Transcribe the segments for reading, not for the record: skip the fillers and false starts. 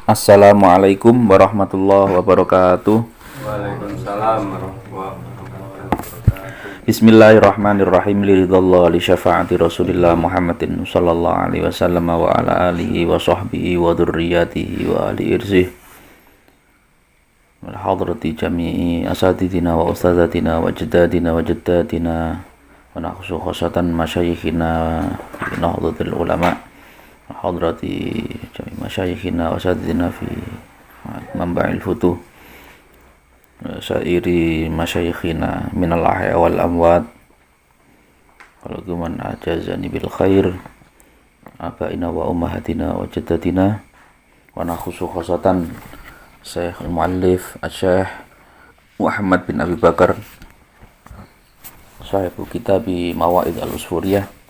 Assalamualaikum warahmatullahi wabarakatuh. Waalaikumsalam warahmatullahi wabarakatuh. Bismillahirrahmanirrahim. Liridallah li syafaati Rasulillah Muhammadin sallallahu alaihi wasallam wa ala alihi wa sahbihi wa dzurriyyatihi wa ali irzih. Wal hadrati jami'i asatidina wa ustadzatina wa jaddadina wa jaddatina wa nakhsu khosatan masyayikhina fi nahdlatul ulama. Hadrati jami masyayikhina wa sadidina fi manba'il futuh sairi masyayikhina minal ahya wal amwat walakum man ajazani bil khair abaina wa ummahatina wa jaddatina wa nakhusu khosatan Syekh al-Muallif Syekh Muhammad bin Abi Bakar sahibu kitabi Mawaid al-Usfuriyah.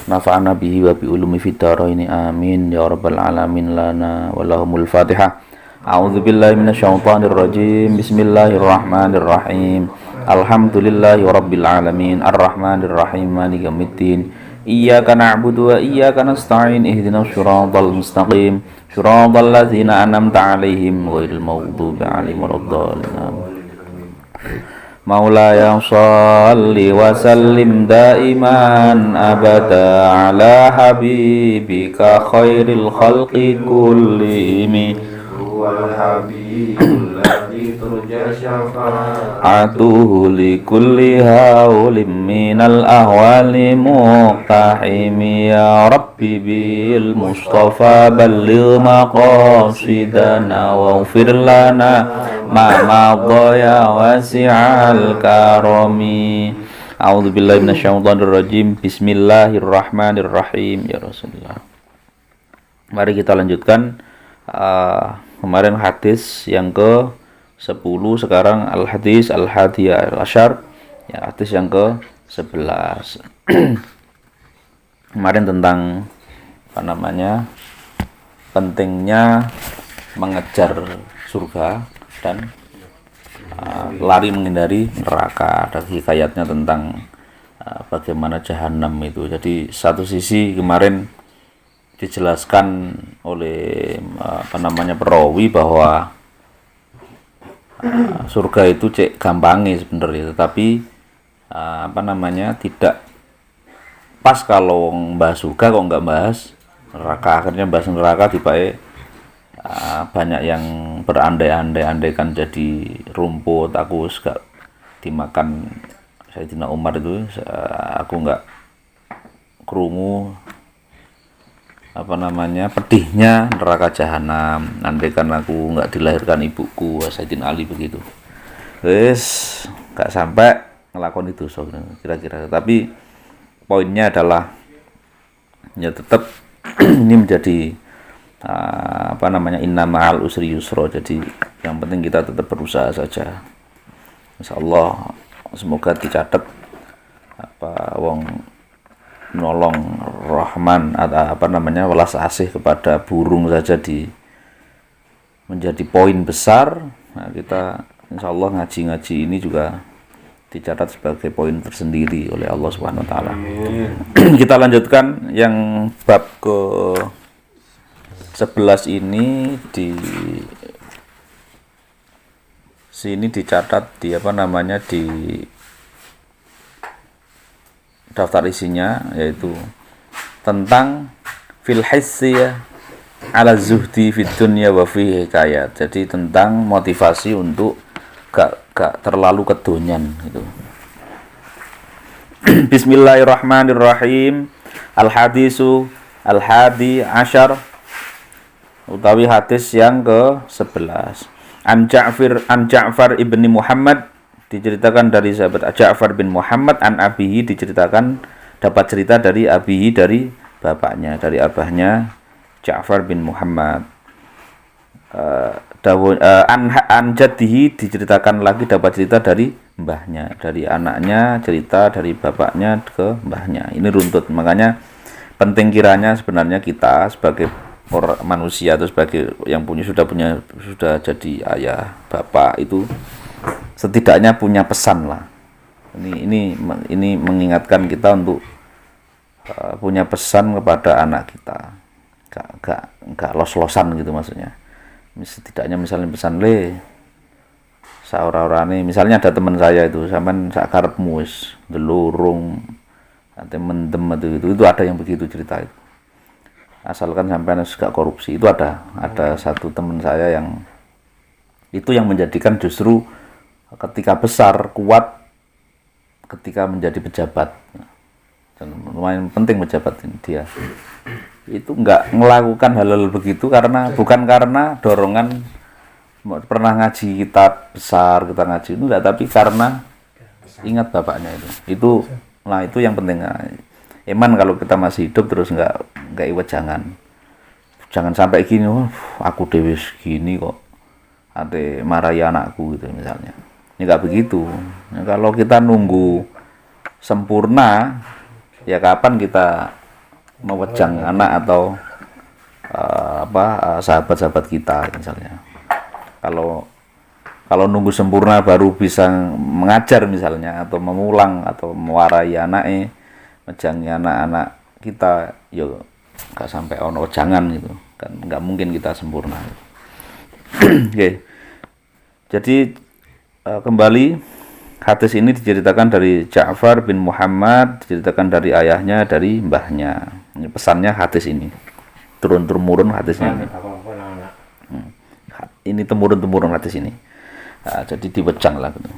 Nafa'ana bihi wa bi ulumi fid dharaini amin ya rabbal alamin lana wa lahumul fatihah. A'udzu billahi minasyaitonir rajim. Bismillahirrahmanirrahim. Alhamdulillahi rabbil alamin arrahmanir rahim maliki yaumiddin. Iyyaka na'budu wa iyyaka nasta'in ihdinas siratal mustaqim siratal ladzina an'amta 'alaihim ghairil maghdubi 'alaihim waladdallin. Maulaya shalli wa sallim daiman abada ala habibika khairil khalqi kullihim Wal habibul ladzi turja atuhu li kulli haulim minal ahwali muqtahim ya rabbi bil mustafa balligh maqasidana waghfir lana ma madha ya wasi'al karami. A'udzu billahi minasyaitonir rajim. Bismillahirrahmanirrahim. Ya Rasulullah. Mari kita lanjutkan kemarin hadis yang ke-10, sekarang al-hadis al-hadiyah al-asyar, ya, hadis yang ke-11. Kemarin tentang pentingnya mengejar surga dan lari menghindari neraka. Ada hikayatnya tentang bagaimana jahanam itu. Jadi satu sisi kemarin dijelaskan oleh perawi bahwa surga itu gampangnya sebenarnya, tetapi tidak pas kalau bahas surga kok nggak bahas neraka. Akhirnya bahas neraka tiba-tiba banyak yang berandai-andai kan jadi rumput. Aku gak dimakan Sayyidina Umar itu, aku nggak kerungu pedihnya neraka jahanam. Andai kan aku nggak dilahirkan ibuku Sayyidina Ali begitu. Nggak sampai ngelakon itu kira-kira. Tapi poinnya adalah ya tetap ini menjadi inna ma'al usri yusra. Jadi yang penting kita tetap berusaha saja. Insyaallah semoga dicatat wong nolong Rahman atau welas asih kepada burung saja menjadi poin besar. Nah, kita insyaallah ngaji-ngaji ini juga dicatat sebagai poin tersendiri oleh Allah Subhanahu wa taala. Kita lanjutkan yang bab ke-11 ini. Di sini dicatat di daftar isinya, yaitu tentang fil hissi ala zuhdi fid dunya wa fi hikayat. Jadi tentang motivasi untuk gak terlalu kedonyan gitu. Bismillahirrahmanirrahim. Al hadisu al hadi asyar, utawi hadis yang ke-11. An Ja'far ibni Muhammad, diceritakan dari sahabat Ja'far bin Muhammad, an abihi, diceritakan dapat cerita dari abihi, dari bapaknya, dari abahnya Ja'far bin Muhammad. An jaddihi, diceritakan lagi dapat cerita dari mbahnya, dari anaknya cerita dari bapaknya ke mbahnya. Ini runtut, makanya penting kiranya sebenarnya kita sebagai manusia atau sebagai yang sudah jadi ayah bapak itu setidaknya punya pesan lah. Ini mengingatkan kita untuk punya pesan kepada anak kita. Gak los-losan gitu maksudnya. setidaknya misalnya pesan le saora-orane, misalnya ada teman saya itu sampean sak karepmu wis ndelurung ate mendem itu ada yang begitu cerita itu. Asalkan sampean gak korupsi, itu ada satu teman saya yang itu yang menjadikan justru ketika besar kuat ketika menjadi pejabat. Dan lumayan penting pejabat ini dia. Itu nggak melakukan hal-hal begitu bukan karena dorongan pernah ngaji kitab besar kita ngaji itu enggak, tapi karena ingat bapaknya itu yang penting. Eman kalau kita masih hidup terus nggak iwat, jangan sampai gini, aku dewe gini kok ate marahi anakku gitu misalnya. Ini nggak begitu. Nah, kalau kita nunggu sempurna, ya kapan kita mewejang anak atau sahabat-sahabat kita misalnya. Kalau nunggu sempurna baru bisa mengajar misalnya atau memulang atau mewarai anaknya, mejangi anak-anak kita, yo nggak sampai ono jangan gitu kan, nggak mungkin kita sempurna. Oke. Jadi kembali hadis ini diceritakan dari Ja'far bin Muhammad, diceritakan dari ayahnya, dari mbahnya. Ini pesannya hadis ini. Turun-temurun hadisnya ini. Ini temurun-temurun hadis ini. Nah, jadi diwejang lah gitu.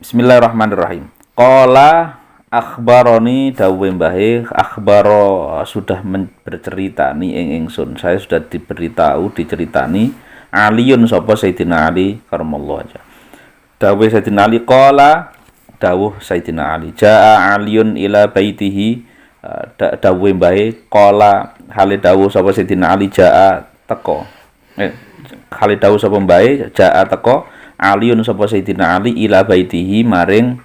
Bismillahirrahmanirrahim. Qala akhbaroni dawuh mbahe, akhbaro sudah berceritani ingsun. Saya sudah diceritani Aliun sapa Sayyidina Ali karamallahu wajha. Dawuh Sayyidina Ali qala dawuh Sayyidina Ali jaa Aliun ila baitihi, dawuh mbahe qala hale dawuh sapa Sayyidina Ali jaa teko. Hale dawuh sapa mbahe jaa teko Aliun sapa Sayyidina Ali ila baitihi maring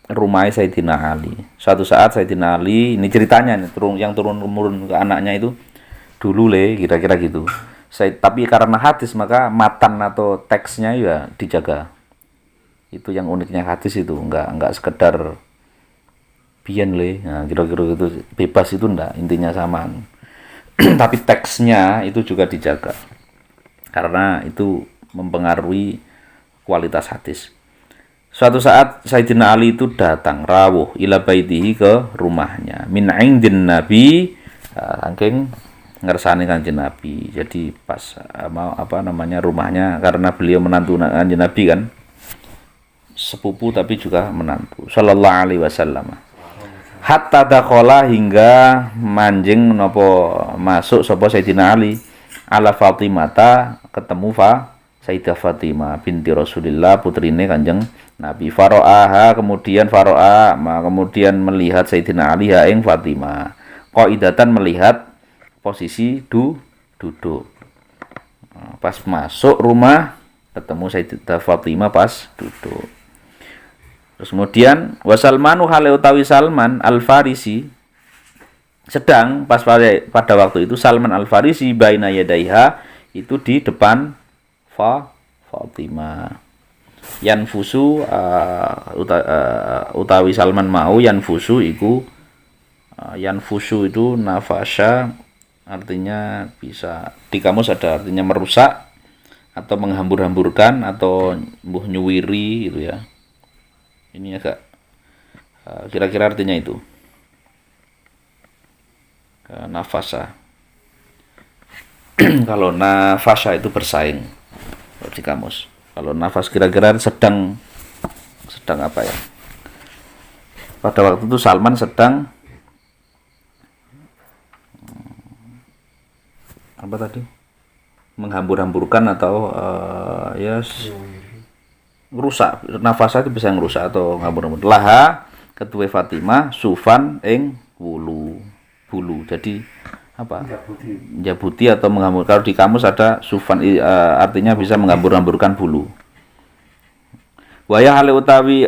rumah Sayyidina Ali. Suatu saat Sayyidina Ali, ini ceritanya nih, turun-temurun ke anaknya itu dulu kira-kira gitu. Tapi karena hadis maka matan atau teksnya ya dijaga. Itu yang uniknya hadis itu, enggak sekedar biyen nah kira-kira gitu bebas itu enggak, intinya samaan. Tapi teksnya itu juga dijaga. Karena itu mempengaruhi kualitas hadis. Suatu saat Sayyidina Ali itu datang rawuh ila baitihi ke rumahnya min indin Nabi, saking ngersani Kanjeng Nabi. Jadi pas rumahnya, karena beliau menantu Kanjeng Nabi kan, sepupu tapi juga menantu sallallahu alaihi wasallam. Hatta dakhala, hingga manjing masuk sapa Sayyidina Ali ala Fatimata, ketemu Sayyidah Fatimah binti Rasulillah, putrine Kanjeng Nabi. Kemudian melihat Sayyidina Ali ing Fatimah qaidatan, melihat posisi duduk. Pas masuk rumah ketemu Sayyidah Fatimah pas duduk. Terus kemudian wasalmanu hale utawi Salman Al-Farisi sedang pada waktu itu Salman Al-Farisi baina yadaiha, itu di depan Fatimah. Yanfusu utawi Salman mau yanfusu iku yanfusu itu nafasya, artinya bisa di kamus ada artinya merusak atau menghambur-hamburkan atau nyuwiri gitu ya. Ini agak kira-kira artinya itu. Nafasa. Kalau nafasa itu bersaing di kamus. Kalau nafas kira-kira sedang apa ya? Pada waktu itu Salman sedang apa tadi? Menghambur-hamburkan atau rusak. Nafasa itu bisa ngerusak atau ngambur-ngambur. Laha ketua Fatimah sufan ing bulu. Jadi apa? Jabuti atau menghambur. Kalau di kamus ada sufan, artinya bisa menghambur-hamburkan bulu. Waya hale utawi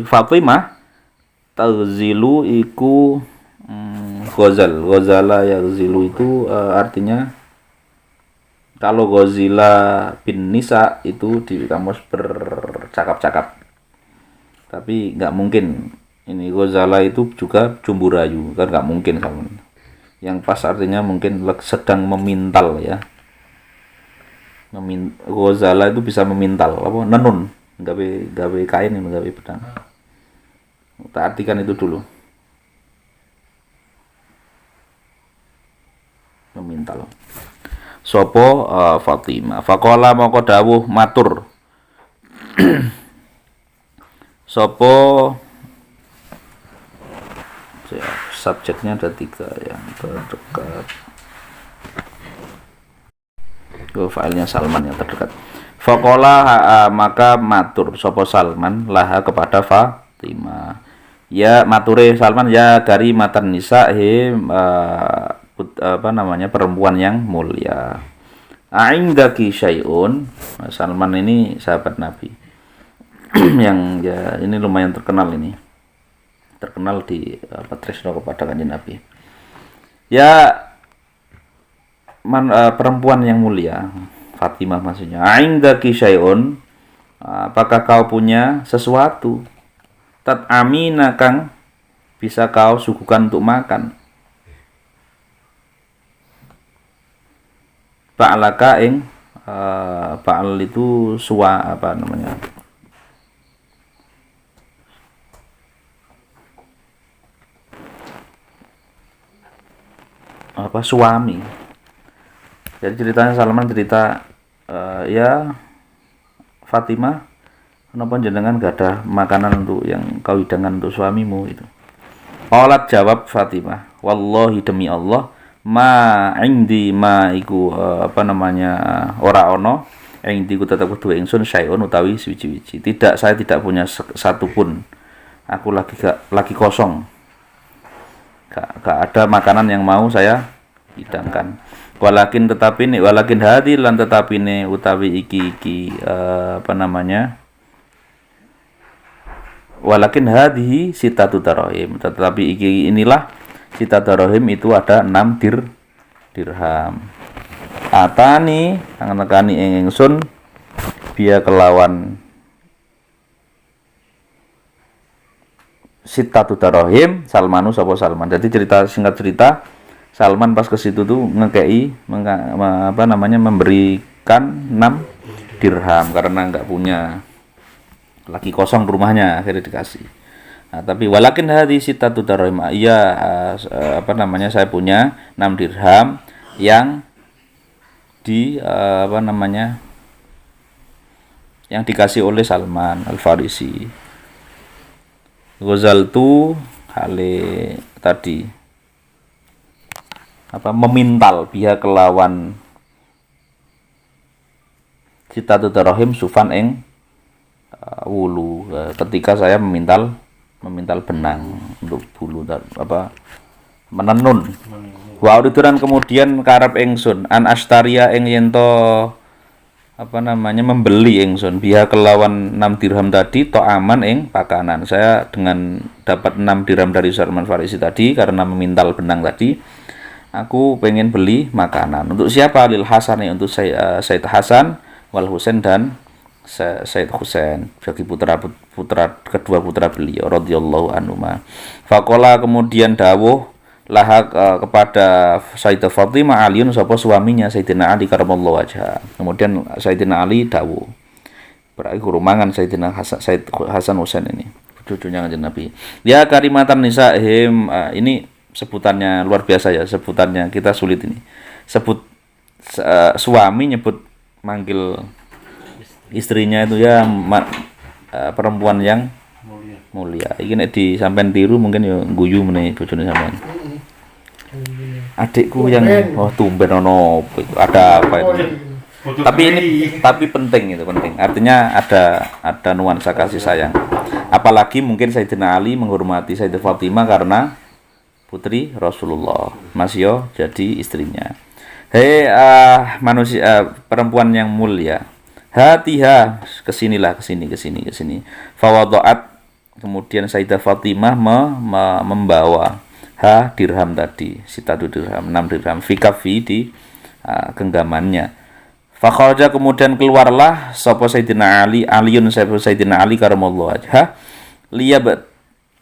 Fatimah tagzilu iku ghazala yaghzilu itu artinya, kalau Ghazila bin Nisa itu di kamus bercakap-cakap. Tapi nggak mungkin Ini ghazala itu juga jumbu rayu, kan nggak mungkin Salman. Yang pas artinya mungkin sedang memintal ya. Ghazala itu bisa memintal, apa nenun, gawe kain ini, gawe pedang. Kita artikan itu dulu. Memintal. Sopo Fatimah. Faqala moko dawuh matur. Sopo subjeknya ada 3 yang terdekat. Filenya Salman yang terdekat. Faqala maka matur sopo Salman laha kepada Fatimah. Ya mature Salman ya dari matan nisa perempuan yang mulia. Aindaki syai'un. Salman ini sahabat Nabi. Yang ya ini lumayan terkenal ini. Terkenal di tresno kepada Kanjeng Nabi. Ya perempuan yang mulia, Fatimah maksudnya. Aindaki syai'un, apakah kau punya sesuatu? Tat amina kang bisa kau suguhkan untuk makan. Ba'laka ing ba'al itu apa namanya? Apa suami. Jadi ceritanya Salman cerita ya Fatimah, kenapa jenengan gak ada makanan untuk yang kau hidangkan untuk suamimu itu. Qalat jawab Fatimah, wallahi demi Allah, ma indi ma iku ora ono indi ku tetep kudu ingsun syai'un utawi suci-suci. Tidak, saya tidak punya satu pun. Aku lagi kosong. Gak ada makanan yang mau saya hidangkan. Walakin hadi lan tetapine utawi iki walakin hadhihi sitatu darahim, tetapi inilah sitatu darahim itu ada 6 dirham. Atani angkani ingsun biya kelawan sitatu darahim Salmanu sapa Salman. Jadi singkat cerita Salman pas ke situ tuh memberikan 6 dirham karena nggak punya, lagi kosong rumahnya, akhirnya dikasih. Nah, tapi walakin hadhi sitatu darahim, saya punya 6 dirham yang yang dikasih oleh Salman Al-Farisi. Ghazaltu hale tadi memintal biha kelawan sitatu darahim sufan ing wulu, ketika saya memintal benang untuk bulu menenun. Wa audituran kemudian karep ingsun an astaria ing yento membeli ingsun biha kelawan 6 dirham tadi to aman ing pakanan. Saya dengan dapat 6 dirham dari Salman Farisi tadi karena memintal benang tadi, aku pengen beli makanan. Untuk siapa? Lil Hasan, untuk Said Hasan wal Husain dan Said Husain, bagi kedua putra beliau radhiyallahu anhuma. Faqala kemudian dawuh laha kepada Sayyidah Fatimah Aliun sapa suaminya Sayyidina Ali karamallahu wajha. Kemudian Sayyidina Ali dawuh, berarti rumangan Sayyidina Hasan Husain ini cucunya Kanjeng Nabi. Ya karimatan nisa'ihim, ini sebutannya luar biasa ya, sebutannya kita sulit ini. Suami nyebut manggil istrinya itu ya perempuan yang mulia. Iki nek disampean tiru mungkin ya guyu meneh bojone sampean. Adikku yang tumben ono ada apa itu. Tapi penting itu, penting. Artinya ada nuansa kasih sayang. Apalagi mungkin Sayyidina Ali menghormati Sayyidah Fatimah karena putri Rasulullah, masih jadi istrinya. Hei perempuan yang mulia, hatiha kesinilah kesini. Fawadoat kemudian Sayyidah Fatimah membawa dirham tadi, sitatu dirham, 6 dirham fikafi di genggamannya. Fakharaja kemudian keluarlah sapa Sayyidina Aliun Sayyidina Ali karamallahu wajha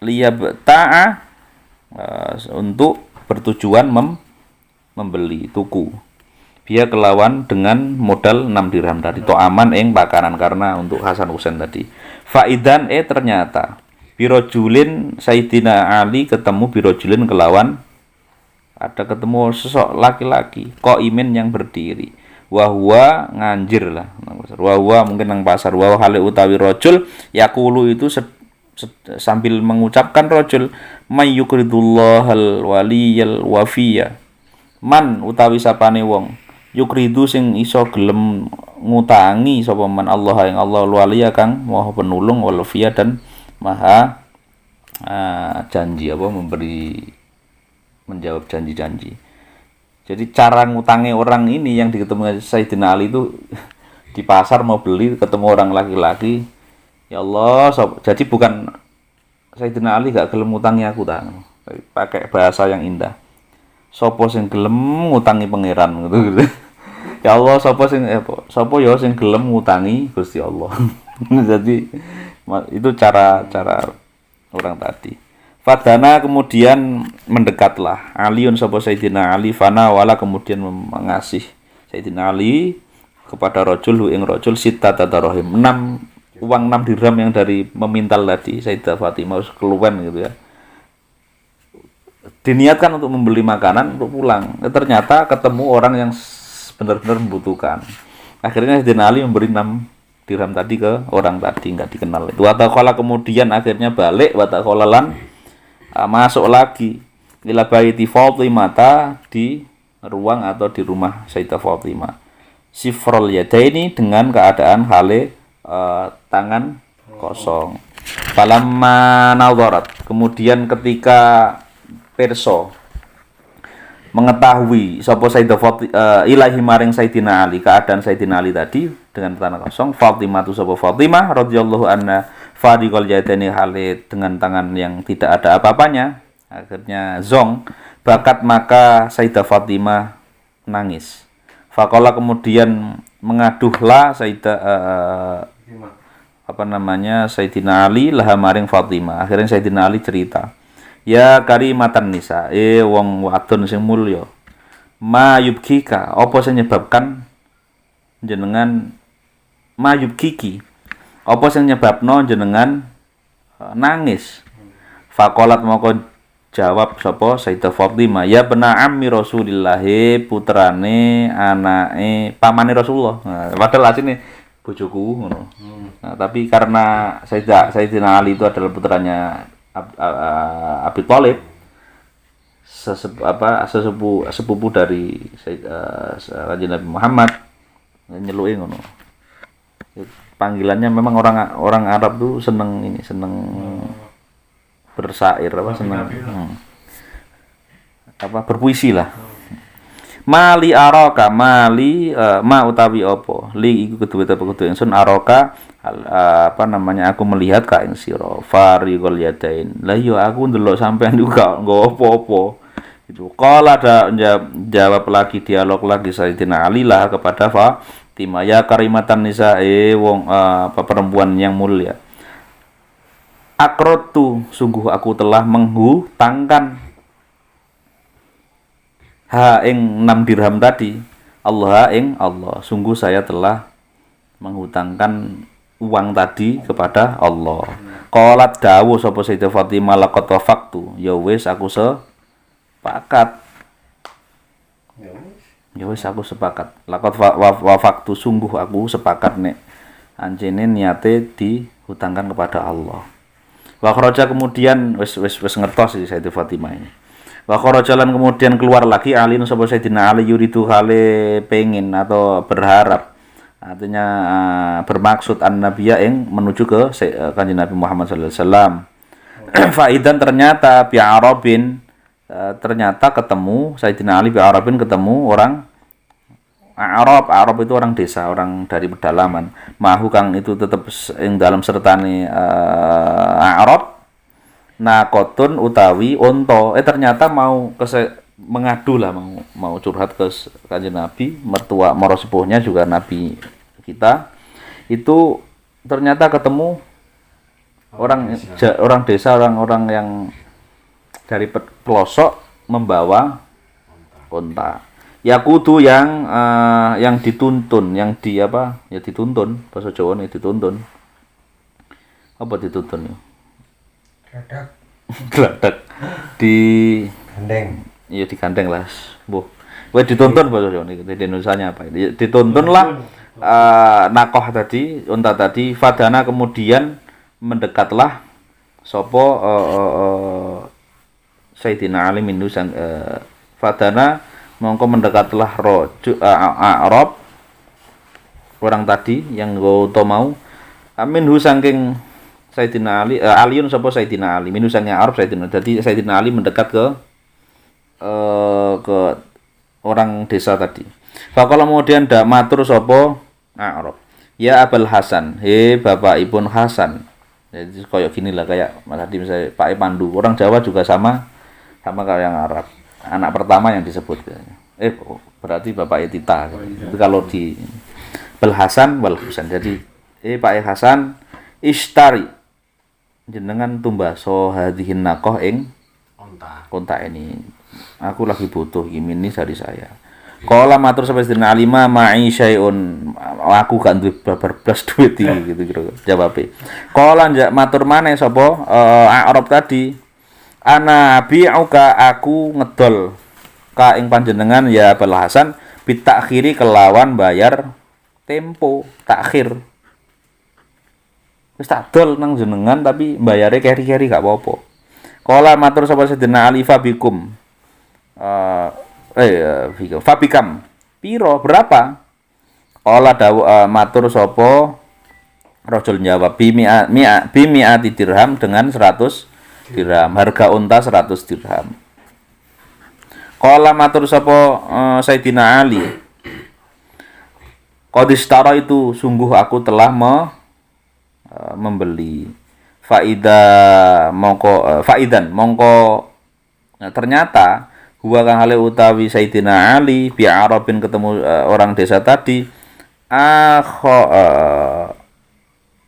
liyabta'a untuk bertujuan membeli tuku. Dia kelawan dengan modal 6 dirham tadi. To'aman ing pakanan karena untuk Hasan Husain tadi. Faidan ternyata birojulin Sayyidina Ali ketemu birojulin kelawan ada ketemu sosok laki-laki imin yang berdiri. Wahwa nganjir lah. Wahwa mungkin nang pasar. Wahwa hale utawi rojul yakulu itu sambil mengucapkan rojul mayyukridullahal waliyal wafiya. Man utawi sapane wong yukridu sing iso gelem ngutangi sapa man Allah yang Allah waliya kang maha penulung wal wafiya dan maha janji menjawab janji-janji. Jadi cara ngutangi orang ini yang diketemu Sayyidina Ali itu di pasar mau beli ketemu orang laki-laki. Ya Allah, jadi bukan Sayyidina Ali gak gelem ngutangi aku pakai bahasa yang indah. Sopo sing gelem ngutangi pangeran gitu. Ya Allah, sopo ya sing gelem ngutangi Gusti Allah. Jadi itu cara orang tadi. Fadana kemudian mendekatlah Aliun sapa Sayyidina Ali fana wala kemudian mengasih Sayyidina Ali kepada rajul ing rajul sittata darahim 6 uang 6 dirham yang dari memintal tadi Sayyidah Fatimah keluwen gitu ya. Diniatkan untuk membeli makanan untuk pulang. Ternyata ketemu orang yang benar-benar membutuhkan. Akhirnya Sayyidina Ali memberi 6 dirham tadi ke orang tadi enggak dikenal. Itu wataqala kemudian akhirnya balik wataqalalan masuk lagi ila baiti Fatimah di ruang atau di rumah Sayyidah Fatimah. Sifrul yadaini dengan keadaan hale tangan kosong. Falamma nadharat kemudian ketika perso mengetahui sapa Sayyidah ilahi maring Sayyidina Ali keadaan Sayyidina Ali tadi dengan tangan kosong Fatimah tu sapa Fatimah radhiyallahu anha fadiqal yadaini hale dengan tangan yang tidak ada apa-apanya akhirnya zong bakat maka Sayyidah Fatimah nangis. Faqala kemudian mengaduhlah Sayyidina Ali laha maring Fatimah. Akhirnya Sayyidina Ali cerita, "Ya karimatan nisa, wong wadon sing mulya. Ma yubkika, apa sing nyebabkan jenengan ma yubkiki? Apa sing nyebabno jenengan nangis?" Faqalat moko jawab sapa Sayyidah Fatimah, "Ya bena ammi Rasulillah, putrane anake pamane Rasulullah." Nah, padahal asline bojoku ngono. Nah, tapi karena Sayyidina Ali itu adalah putranya Abi Thalib, sepupu dari Raja Nabi Muhammad, nyeluke ngono. Panggilannya memang orang Arab tuh seneng bersair berpuisi lah. Mali araka ma utawi apa li iku kudu ingsun araka aku melihat ka ing sira fariqul yadain. Lah yo aku ndelok sampean juga nggo apa-apa. Itu qala jawab lagi dialog lagi Sayyidina Ali lah kepada Fatimah, "Ya karimatan nisa wong perempuan yang mulia. Akrotu sungguh aku telah menghutangkan ing 6 dirham tadi. Allah ing Allah, sungguh saya telah menghutangkan uang tadi kepada Allah." Qalat dawuh sapa Sayyidah Fatimah, "Laqad wafaqtu." Ya wis aku sepakat. Laqad wafaqtu, sungguh aku sepakat nek anjene niate dihutangkan kepada Allah. Wa kharaja kemudian wis ngertos si Sayyidah Fatimah ini. Wa kharajalan kemudian keluar lagi Ali sapa Sayyidina Ali yuridu hale pengen atau berharap. Artinya bermaksud an-nabiyya ing menuju ke Kanjeng Nabi Muhammad sallallahu alaihi wasallam. Faidan ternyata bi Arabin ternyata ketemu Sayyidina Ali bi Arabin ketemu orang Arab itu orang desa, orang dari pedalaman. Mahu kang itu tetap ing dalam sertane Arab nakotun utawi onto. Ternyata mau mengadu lah, mau curhat ke Kanjeng Nabi, mertua maro sepuhnya juga Nabi kita. Itu ternyata ketemu Orang desa, orang-orang yang dari pelosok membawa unta. Yakudu yang dituntun, yang dituntun, bahasa Jawa nih dituntun. Apa dituntun ya? Geladak. Gandeng. Iya digandeng lah. Bu. Wes dituntun bahasa Jawa nih. Di Indonesianya apa? Dituntun lah nakoh tadi, unta tadi, fadana kemudian mendekatlah sopo Sayyidina Ali minhu sang fadana mongko mendekatlah Arab orang tadi yang goto mau minhu saking Sayyidina Ali Aliun sapa Sayyidina Ali minhu saking Arab Sayyidina. Jadi Sayyidina Ali mendekat ke orang desa tadi. Faqala kemudian dak matur sapa Arab. Ya Abul Hasan, he Bapak Ibun Hasan. Jadi kayak gini lah kayak Mas Hadi misalnya Pak Pandu. Orang Jawa juga sama kayak yang Arab. Anak pertama yang disebut. Berarti Bapak Tita. Itu kalau di Bel Hasan wal Husain. Jadi Pak Hasan ishtari jenengan tumbaso hadhihin naqah ing unta ini. Aku lagi butuh ini dari saya. Kala matur sampai sedina alima ma'i syai'un. Aku gak duwe berblas duit iki gitu kira jawabe. Kala njak matur maneh sapa Arab tadi. Ana bi'uka aku ngedol ka ing panjenengan ya Abul Hasan bitakhiri kelawan bayar tempo takhir. Wis tak dol nang jenengan tapi bayare keri-keri gak apa-apa. Kala matur sapa sedina alifa bikum. Fabikam piro berapa? Kala matur sapa rajul jawab bimi'ati dirham dengan 100 dirham, harga unta 100 dirham. Qala matur sapa Sayyidina Ali. Qadistara itu sungguh aku telah membeli. Faidan mongko ternyata huwa kang hale utawi Sayyidina Ali bi Arabin ketemu orang desa tadi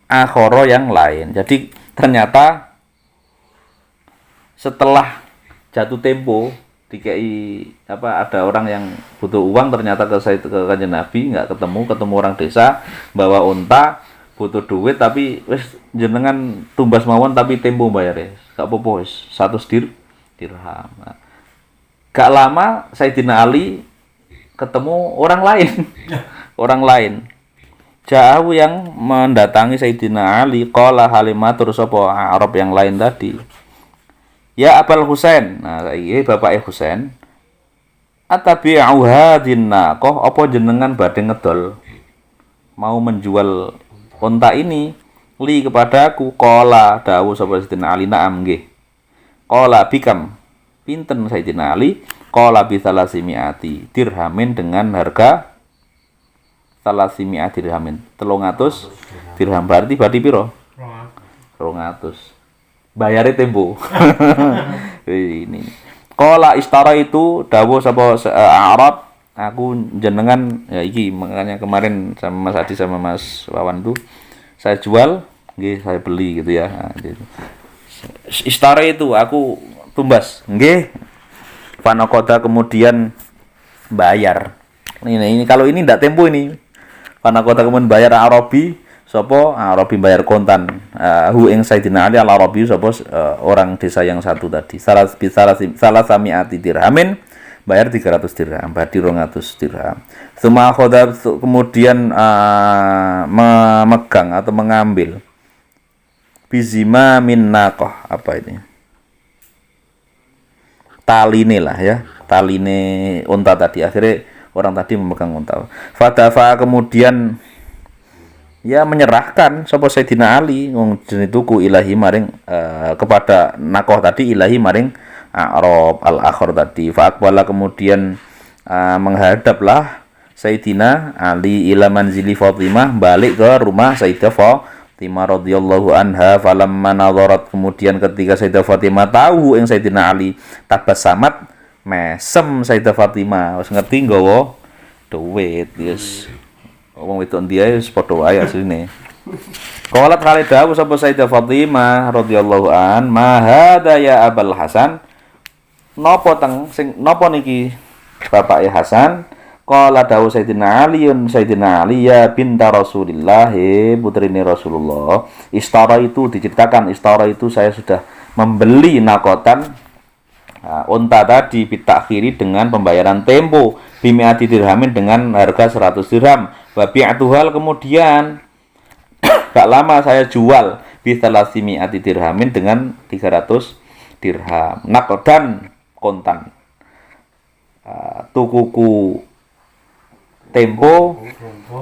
akhoro yang lain. Jadi ternyata setelah jatuh tempo ada orang yang butuh uang ternyata ke Kanjeng Nabi nggak ketemu orang desa bawa unta butuh duit tapi wis jenengan tumbas mawon tapi tempo bayar gak apa-apa wis 100 dirham. Gak lama Sayyidina Ali ketemu orang lain. Orang lain. Jauh yang mendatangi Sayyidina Ali qala halimatur sapa Arab yang lain tadi. Ya Abul Husain. Nah, iki bapake Husain. Atabi'u hadinna kok apa jenengan badhe ngedol mau menjual unta ini li kepadaku qala dawuh sapa Sayyidina Ali na'am nggih. Qala bikam pinten Sayyidina Ali qala bi salasimiati dirhamin dengan harga salasimiati dirhamin 300 dirham berarti piro 200 bayare tempo. Ini qala istara itu dawuh sapa Arab aku jenengan ya iki makanya kemarin sama Mas Adi sama Mas Wawan tuh saya jual nggih saya beli gitu ya. Nah, gitu. Istara itu aku tumbas nggih panakoda kemudian bayar ini kalau ini ndak tempo ini panakoda kemudian bayar Arabi sapa Arabi bayar kontan hu ing Sayyidina Ali al Arabi sapa orang desa yang satu tadi salah samiati dirhamin bayar 300 dirham berarti 200 dirham suma khoda kemudian memegang atau mengambil bizima min naqah apa ini taline lah ya taline unta tadi akhirnya orang tadi memegang unta fadafa kemudian ya menyerahkan sapa Sayyidina Ali wong jenenge tuku ilahi maring kepada nakoh tadi ilahi maring Arab al-akhir tadi fa aqbala kemudian menghadaplah Sayyidina Ali ila manzili Fatimah balik ke rumah Sayyidah Fatimah radhiyallahu anha falamma nadharat kemudian ketika Sayyidah Fatimah tahu ing Sayyidina Ali tabassamat mesem Sayyidah Fatimah wis ngerti nggawa duit yes wong wedok dia wis padha wae asline Qalat Khalid dawuh sapa Sayyidah Fatimah radhiyallahu an, "Ma hadza ya Abul Hasan?" Napa niki Bapak Hasan? Qala dawuh Sayyidina Ali ya binta Rasulillah, putrine Rasulullah. Istara itu diceritakan, istara itu saya sudah membeli nakotan unta tadi bitakhiri dengan pembayaran tempo bimiati dirhamin dengan harga 100 dirham. Wa bi'atuhal kemudian gak lama saya jual bisalasimiati dirhamin dengan 300 dirham. Nakodan kontan. Tukuku tempo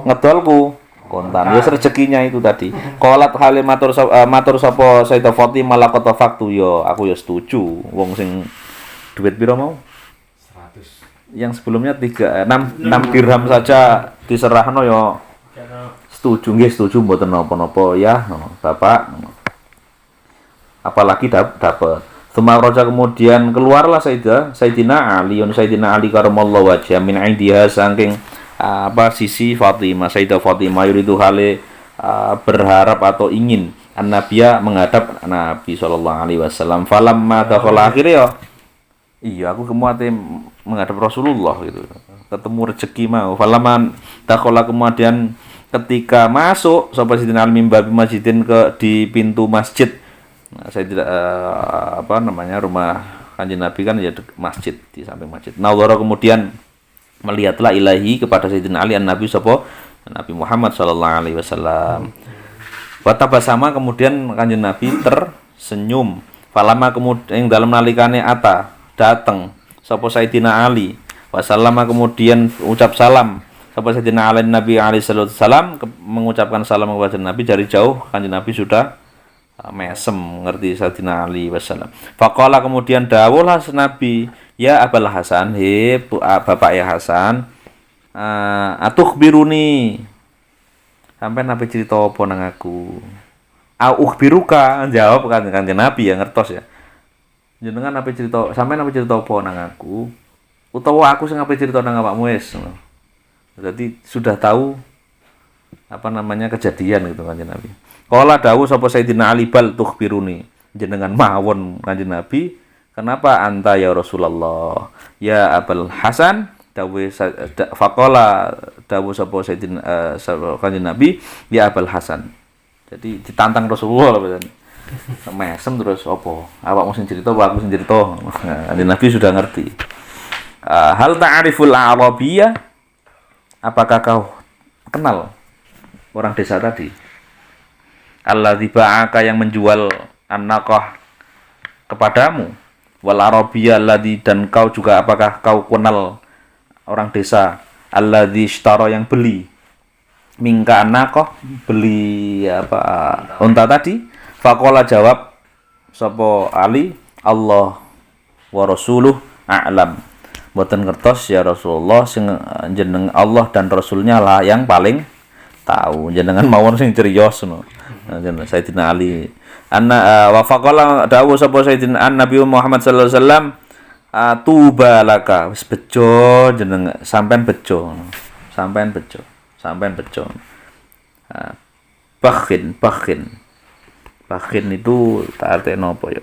ngedolku kontan. Ya rezekinya itu tadi. Qalat Halim matur sapa Sayyidah Fatimah laqad faktu ya aku ya setuju. Wong sing duit piro mau? 100. Yang sebelumnya 6 dirham saja diserahno ya setuju nggih setuju mboten napa-napa ya Bapak. Apalagi dapat. Sumaraja kemudian keluarlah Sayyidina Ali karamallahu wajha min indiha saking sisi Fatimah. Sayyidah Fatimah yuridu hale berharap atau ingin an-nabiyya menghadap Nabi sallallahu alaihi wasallam. Falamma dakhala akhirnya iya aku kemuate menghadap Rasulullah gitu. Ketemu rezeki mau. Falamma dakhala kemudian ketika masuk sapa Sayyidina Ali mimbabi masjidin di pintu masjid. Nah, saya tidak rumah Kanjeng Nabi kan ya masjid, di samping masjid. Nawara kemudian melihatlah ilahi kepada Sayyidina Ali Nabi sapa Nabi Muhammad sallallahu alaihi wasallam. Wa tabasama kemudian Kanjeng Nabi tersenyum. Falama kemudian dalam nalikane datang sapa Sayyidina Ali. Wasallama kemudian ucap salam sapa Sayyidina Ali Nabi alaihi salam mengucapkan salam kepada Nabi dari jauh. Kanjeng Nabi sudah mesem ngerti Sayyidina Ali wasallam. Faqala kemudian dawuhlah Nabi, ya Abul Hasan, Bapak ya Hasan, atukhbiruni. Sampai Nabi cerita apa nang aku? Ukhbiruka, jawab Kanjeng Nabi ya ngertos ya. Jenengan Nabi cerita, sampai Nabi cerita apa nang aku? Utawa aku sing Nabi cerita nang awakmu wis. Jadi sudah tahu kejadian gitu Kanjeng Nabi. Qala dawuh sapa Sayyidina Ali bal tukhbiruni. Jenengan mawon Kanjeng Nabi, kenapa anta ya Rasulullah? Ya Abul Hasan, dawuh faqala dawuh sapa Sayyidina Kanjeng Nabi, ya Abul Hasan. Jadi ditantang Rasulullah betul. Mesem terus apa? Awakmu sing cerita apa aku sing cerita? Kanjeng Nabi sudah ngerti. Hal ta'riful Arabiyyah? Apakah kau kenal orang desa tadi? Alladzi ba'aka yang menjual an-naqah kepadamu, wal Arabiyyah alladzi dan kau juga apakah kau kenal orang desa alladzi ishtara yang beli mingka an-naqah beli unta tadi? Faqala jawab sapa Ali, Allah wa rasuluh a'lam. Mboten ngertos ya Rasulullah, sing jeneng Allah dan Rasulnya lah yang paling tahu. Jenengan mawon sing cerios ngono. Sayyidina Ali wa faqala dawuh sapa Sayyidina Nabi Muhammad sallallahu alaihi wasallam, tuba laka, wis bejo jeneng sampean bejo bakhin itu tak artine apa ya?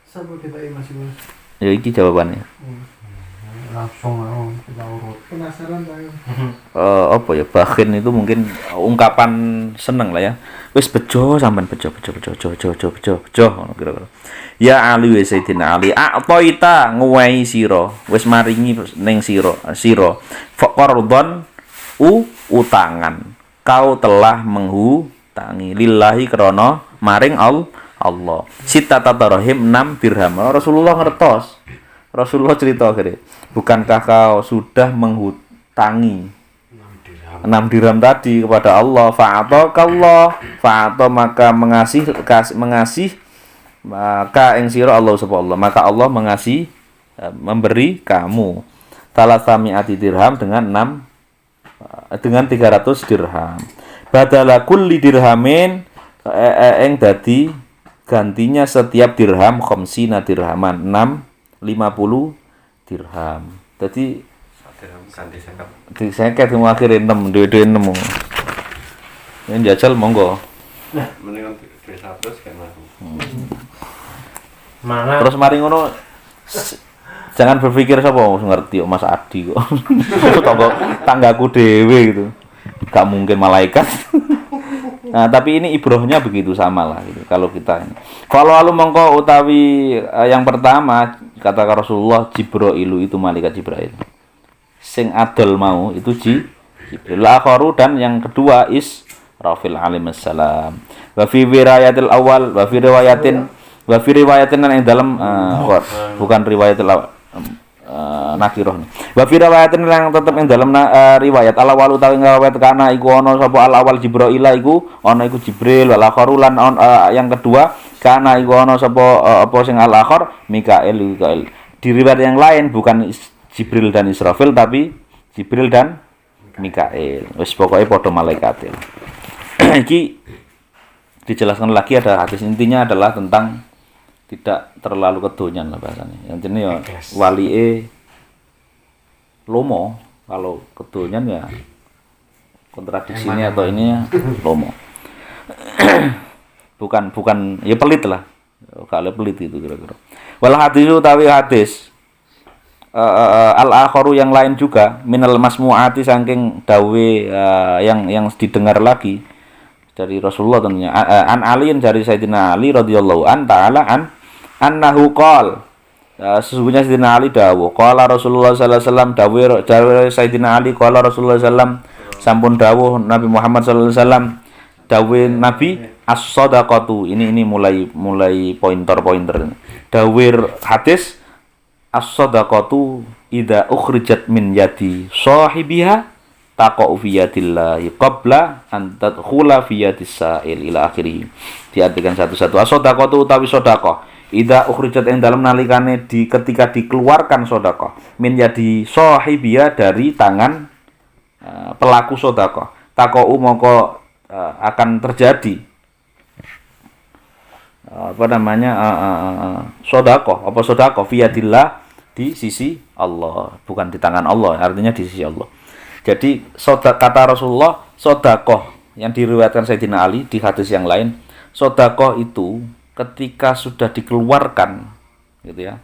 Sama kita masih Mas. Ya iki jawabannya. Langsung kita urut. Penasaran saya. Apa ya bakhin itu mungkin ungkapan seneng lah ya. Wis bejo sampean bejo ngono kira-kira. Ya Ali wa Sayyidina Ali, a'taita nguwahi sira, wis maringi ning sira faqardon utangan. Kau telah menghutangi lillahi krana maring Allah. Sitata darahim 6 dirham. Rasulullah ngertos. Rasulullah cerita akhirnya, bukankah kau sudah menghutangi 6 dirham tadi kepada Allah? Fa'ata maka mengasih maka ing sira Allah subhanahu maka Allah mengasihi memberi kamu salasami'ati dirham dengan 300 dirham. Badala kulli dirhamin ing dadi gantinya setiap dirham khamsina dirhaman 50 dirham. Jadi di seket mau akhirnya 6 duwe 6. Yang jajal monggo. Mendingan desa terus kan aku. Mana? Terus mari ngono jangan berpikir sapa wis ngerti kok Mas Adi kok. Tanggaku dhewe gitu. Gak mungkin malaikat. Nah, tapi ini ibrohnya begitu sama lah gitu. Kalau kita ini. Kalau alu mongko utawi yang pertama kata Rasulullah Jibrailu itu malaikat Jibril. Sing adol mau itu Jibril akharu dan yang kedua Israfil alaihissalam. Wa fi riwayatil awal wa fi riwayatin yang dalam bukan riwayatil nakiroh nih. Wa fi riwayatin yang tetep yang dalam riwayat ala walu tawi ngawet kana iku ana sapa al awal Jibril iku ana iku Jibril wal akharu lan yang kedua kana iku ana sapa apa sing al akhar Mikail. Di riwayat yang lain bukan Jibril dan Israfil tapi Jibril dan Mikail. Wis pokoke padha malaikat. Iki dijelaskan lagi ada hadis intinya adalah tentang tidak terlalu kedonyan lah bahasanya. Yang jenis ya walie lomo, kalau kedonyan ya kontradiksinya atau ininya lomo. bukan ya pelit lah. Kalau pelit itu kira-kira. Wal hadisu tawi hadis al-akharu yang lain juga minal masmu'ati saking dawe yang didengar lagi dari Rasulullah tentunya an aliin dari Sayyidina Ali radhiyallahu an ta'ala annahu qol sesungguhnya Sayyidina Ali dawuh qala Rasulullah sallallahu alaihi wasallam dawuh Sayyidina Ali qala Rasulullah sallam sampun dawuh Nabi Muhammad sallallahu alaihi wasallam dawuh Nabi as-shadaqatu ini mulai pointer dawuh hadis as-shadaqatu idza ukhrijat min yadi sahibiha taqa'u fi yadillahi qabla an tadkhula fi yadis sa'il ila akhirih. Diartikan satu-satu. As-shadaqatu utawi sedekah. Idza ukhrijat ing dalem nalikane ketika dikeluarkan sedekah min yadi sahibiha dari tangan pelaku sedekah. Taqa'u mongko akan terjadi sedekah fi yadillah di sisi Allah, bukan di tangan Allah, artinya di sisi Allah. Jadi kata Rasulullah sodakoh yang diriwayatkan Sayyidina Ali di hadis yang lain, sodakoh itu ketika sudah dikeluarkan gitu ya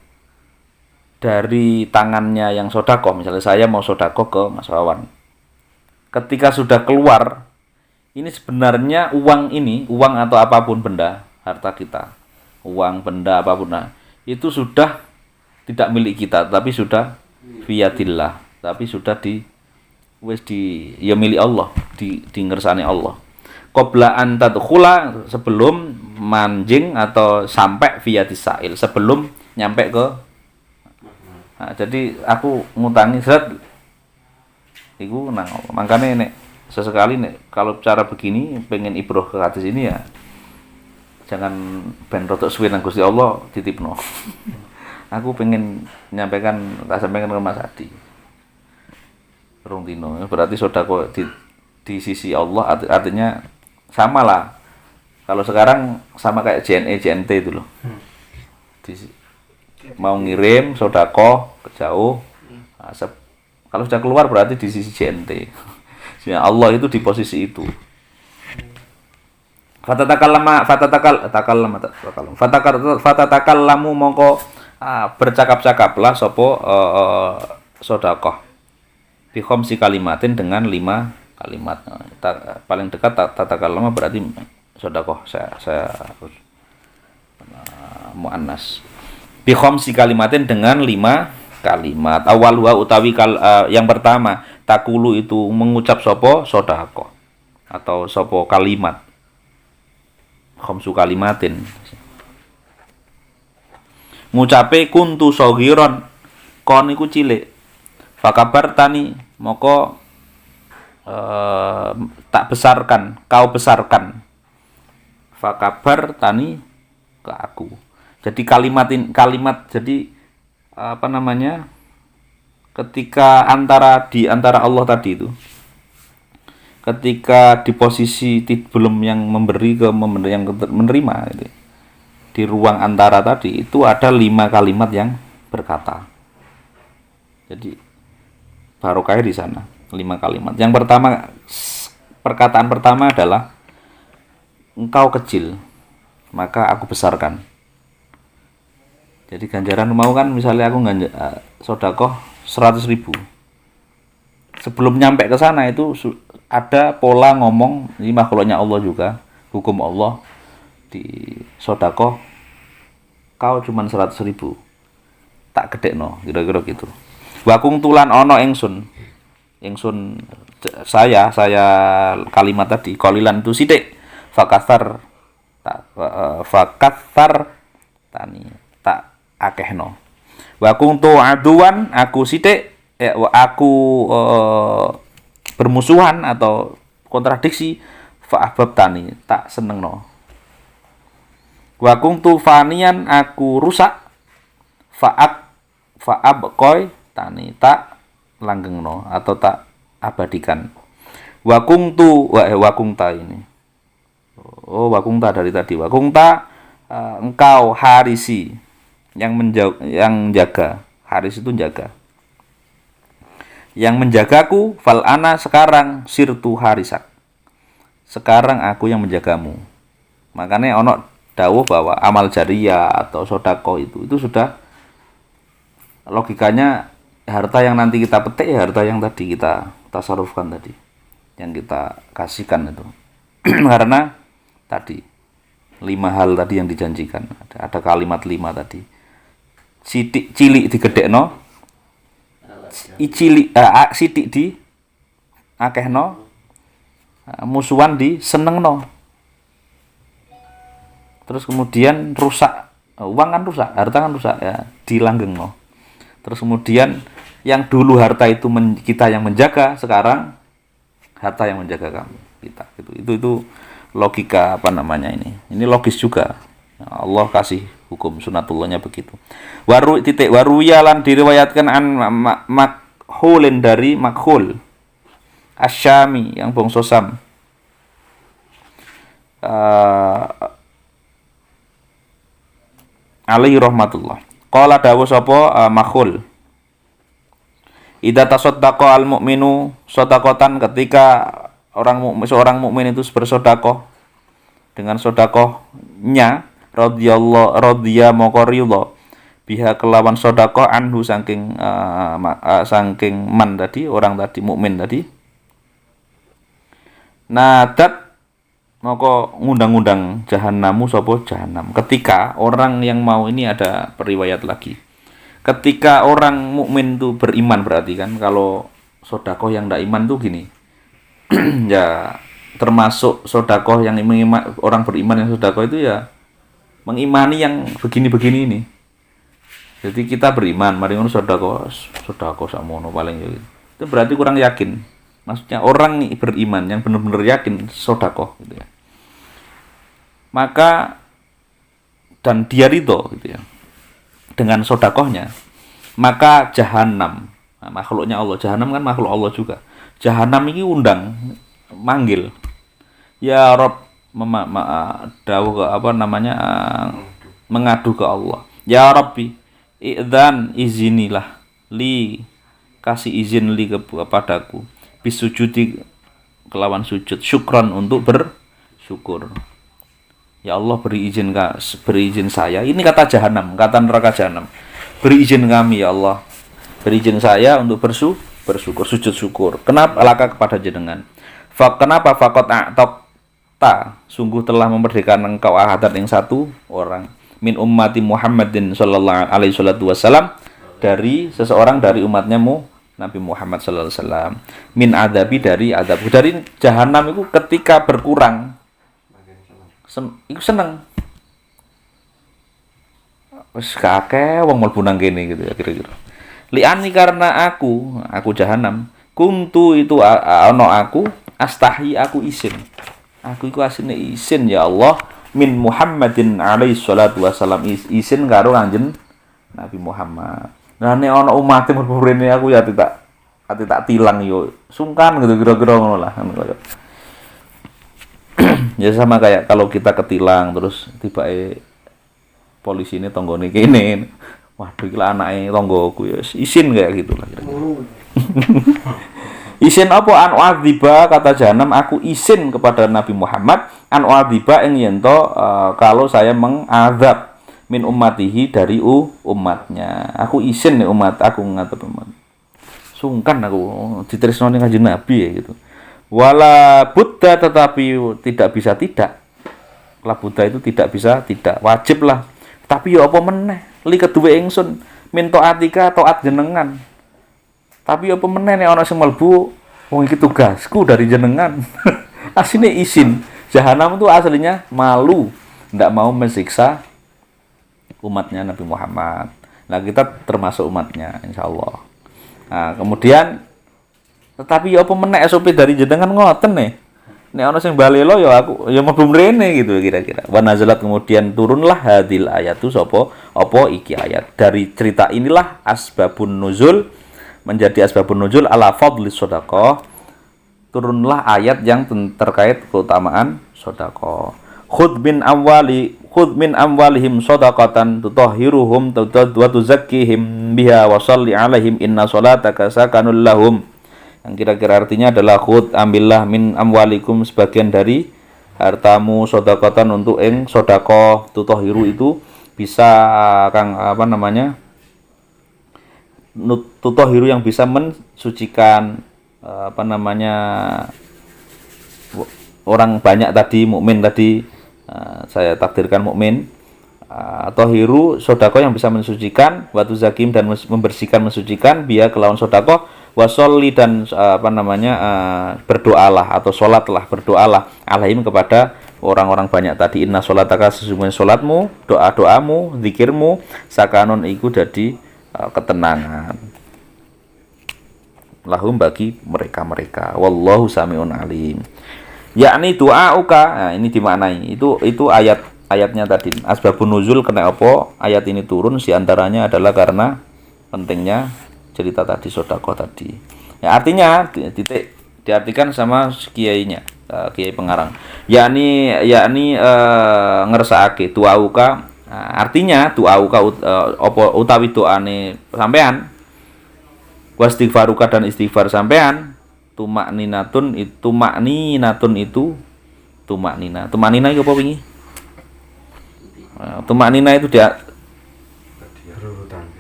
dari tangannya yang sodakoh, misalnya saya mau sodakoh ke Mas Wawan, ketika sudah keluar ini sebenarnya uang atau apapun benda harta kita, uang benda apapun itu sudah tidak milik kita tapi sudah fiyadillah, tapi sudah milik Allah, di ngersane Allah. Qabla an tadkhula sebelum manjing atau sampai via disail, sebelum nyampe ke jadi aku ngutangi seret iku nang makane nek sesekali nek kalau cara begini pengen ibroh ke hadis ini ya jangan ben rotok suwe nang Gusti Allah titipno. Aku pengen menyampaikan tak sampaikan ke Mas Adi. Rong dino berarti sedekah di sisi Allah artinya sama lah. Kalau sekarang sama kayak JNT itu loh. Mau ngirim sedekah ke jauh. Nah, kalau sudah keluar berarti di sisi JNT. Allah itu di posisi itu. Fatatakallamu mongko bercakap-cakaplah sapa sedekah bi khamsi kalimatin dengan 5 kalimat. Paling dekat tatakallama berarti sedekah saya muannas. Bi khamsi kalimatin dengan 5 kalimat. Awalwa utawi yang pertama takulu itu mengucap sapa sedekah atau sapa kalimat. Khamsu kalimatin. Ngucape kuntu saghiron kon iku cilik. Fakabar tani moko tak besarkan, kau besarkan. Fakabar tani ke aku. Jadi kalimat jadi ketika di antara Allah tadi itu, ketika di posisi belum yang memberi ke yang menerima gitu, di ruang antara tadi itu ada 5 kalimat yang berkata. Jadi barokahnya di sana 5 kalimat. Yang pertama, perkataan pertama adalah engkau kecil, maka aku besarkan. Jadi ganjaran mau kan misalnya aku sedekah 100.000. Sebelum nyampe ke sana itu ada pola ngomong, ini makhluknya Allah juga, hukum Allah di sedekah kau cuman 100.000. Tak gedekno, kira-kira gitu. Wa kuntulan ono ingsun saya kalimat tadi qalilan itu sithik fakathar tani tak akehno wa kuntu aduan aku sithik aku bermusuhan atau kontradiksi fa ahbabtani tak senengno wa kuntu fanian aku rusak fa'abqoi tani tak langgengno atau tak abadikan. Wakungta ini. Oh, wakungta dari tadi. Wakungta engkau harisi yang jaga. Haris itu jaga. Yang menjagaku fal ana sekarang sirtu harisak. Sekarang aku yang menjagamu. Makanya ono dawuh bahwa amal jariyah atau sedekah itu sudah logikanya harta yang nanti kita petik ya harta yang tadi kita tasarufkan tadi, yang kita kasihkan itu. Karena tadi 5 hal tadi yang dijanjikan, ada kalimat 5 tadi. Sidik cilik digedekno, sidik di akehno, musuhan di senengno. Terus kemudian rusak, uang kan rusak, harta kan rusak ya, dilanggengno. Terus kemudian yang dulu harta itu kita yang menjaga, sekarang harta yang menjaga kamu kita. Itu logika apa namanya ini. Ini logis juga. Allah kasih hukum sunatullahnya begitu. Waruya lan diriwayatkan an makhulin dari makhul Asyami yang bangsa Sam. Alaihi rahmatullah. Qala dawu sapa makhul. Idza tasaddaqa al-mu'minu shadaqatan ketika seorang mukmin itu bersedekah dengan sedekahnya radhiya maka ridha biha kelawan sedekah anhu saking man tadi orang tadi mukmin tadi nadat maka ngundang-undang jahannamu sapa jahannam. Ketika orang yang mau ini ada periwayat lagi. Ketika orang mukmin itu beriman berarti kan kalau sedekah yang ndak iman tuh gini. Ya termasuk sedekah yang orang beriman yang sedekah itu ya mengimani yang begini-begini ini. Jadi kita beriman, mari ngono sedekah sakmono paling ya. Itu berarti kurang yakin. Maksudnya orang beriman yang benar-benar yakin sedekah gitu ya. Maka dan dia ridho gitu ya. Dengan sedekahnya, maka jahanam, makhluknya Allah. Jahanam kan makhluk Allah juga. Jahanam ini undang, manggil. Ya Rabb, dawuh ke apa namanya? Mengadu ke Allah. Ya Rabbi, idzan izinilah li, kasih izin li kepadaku. Bisujudi kelawan sujud syukran untuk bersyukur. Ya Allah beri izin saya. Ini kata jahanam, kata neraka jahanam. Beri izin kami ya Allah. Beri izin saya untuk bersyukur, sujud syukur. Kenapa laka kepada jenengan? Kenapa faqat a'taqta? Sungguh telah memerdekakan engkau ahadan yang satu orang min ummati Muhammadin sallallahu alaihi wasallam dari seseorang dari umatnya Nabi Muhammad sallallahu alaihi wasallam min adabi dari adab dari jahanam itu ketika berkurang iku seneng wis kakek wong mlebu nang kene gitu ya kira-kira liani karena aku jahanam kuntu itu aku astahi aku isin iku asine isin ya Allah min Muhammadin alaihi salatu wasallam isin karo kanjeng Nabi Muhammad. Nah nek ana umat mlebu rene aku ya tak tilang yo. Sungkan gitu kira-kira ngono lah. Ya sama kayak kalau kita ketilang terus tibake polisi ini tonggone kene. Waduh iki lah anake tonggoku ya isin kayak gitu lah kira-kira. Isin apa an wadziba kata jahanam aku isin kepada Nabi Muhammad an u'adziba ing yen to kalau saya mengazab min ummatihi dari umatnya. Aku isin nih umat aku ngadep umat. Sungkan aku ditresno ning Kanjeng Nabi ya gitu. Wala buddha, tetapi tidak bisa tidak. La buddha itu tidak bisa tidak, wajib lah. Tapi ya apa meneh li keduwe ingsun min taatika taat jenengan. Tapi apa meneh nek ana sing mlebu wong iki tugasku dari jenengan. Asline izin. Jahanam itu aslinya malu, ndak mau mensiksa umatnya Nabi Muhammad. Nah, kita termasuk umatnya insyaallah. Nah, kemudian tetapi ya apa meneh SOP dari jenengan ngoten nih. Nek ana sing balelo ya aku ya mlebu mrene gitu kira-kira. Wa nazalat, kemudian turunlah hadil ayatu sapa apa iki ayat. Dari cerita inilah asbabun nuzul, menjadi asbabun nuzul ala fadlis shadaqah. Turunlah ayat yang terkait keutamaan sedekah. Khudh min amwalihim shadaqatan tutahhiruhum wa tuzakkihim biha wa shalli 'alaihim inna sholataka sakanul lahum. Yang kira-kira artinya adalah khudh, ambillah min amwalikum, sebagian dari hartamu, sedekatan untuk ing sedekah. Tutahhiru itu bisa tutahhiru yang bisa mensucikan orang banyak tadi, mukmin tadi, saya takdirkan mukmin, atau hiru sodako yang bisa mensucikan, watu zakim dan membersihkan, mensucikan, biya kelawan sodako, wasolli dan berdoalah atau sholatlah, berdoalah alaihim kepada orang-orang banyak tadi. Inna sholataka, sesungguhnya sholatmu, doa-doamu, zikirmu, sakanun iku jadi ketenangan lahum bagi mereka-mereka. Wallahu samiun alim. Yakni doauka, nah ini dimaknai. Itu ayatnya tadi. Asbabun nuzul, kena apa ayat ini turun, diantaranya adalah karena pentingnya cerita tadi, sedekah tadi. Ya, artinya diartikan sama kiainya, kiai pengarang. Yakni ngersakake doauka. Nah, artinya doauka utawi doane sampean, wastighfaruka dan istighfar sampean, tumakninatun itu tumaknina itu apa wingi? Tumaknina itu dia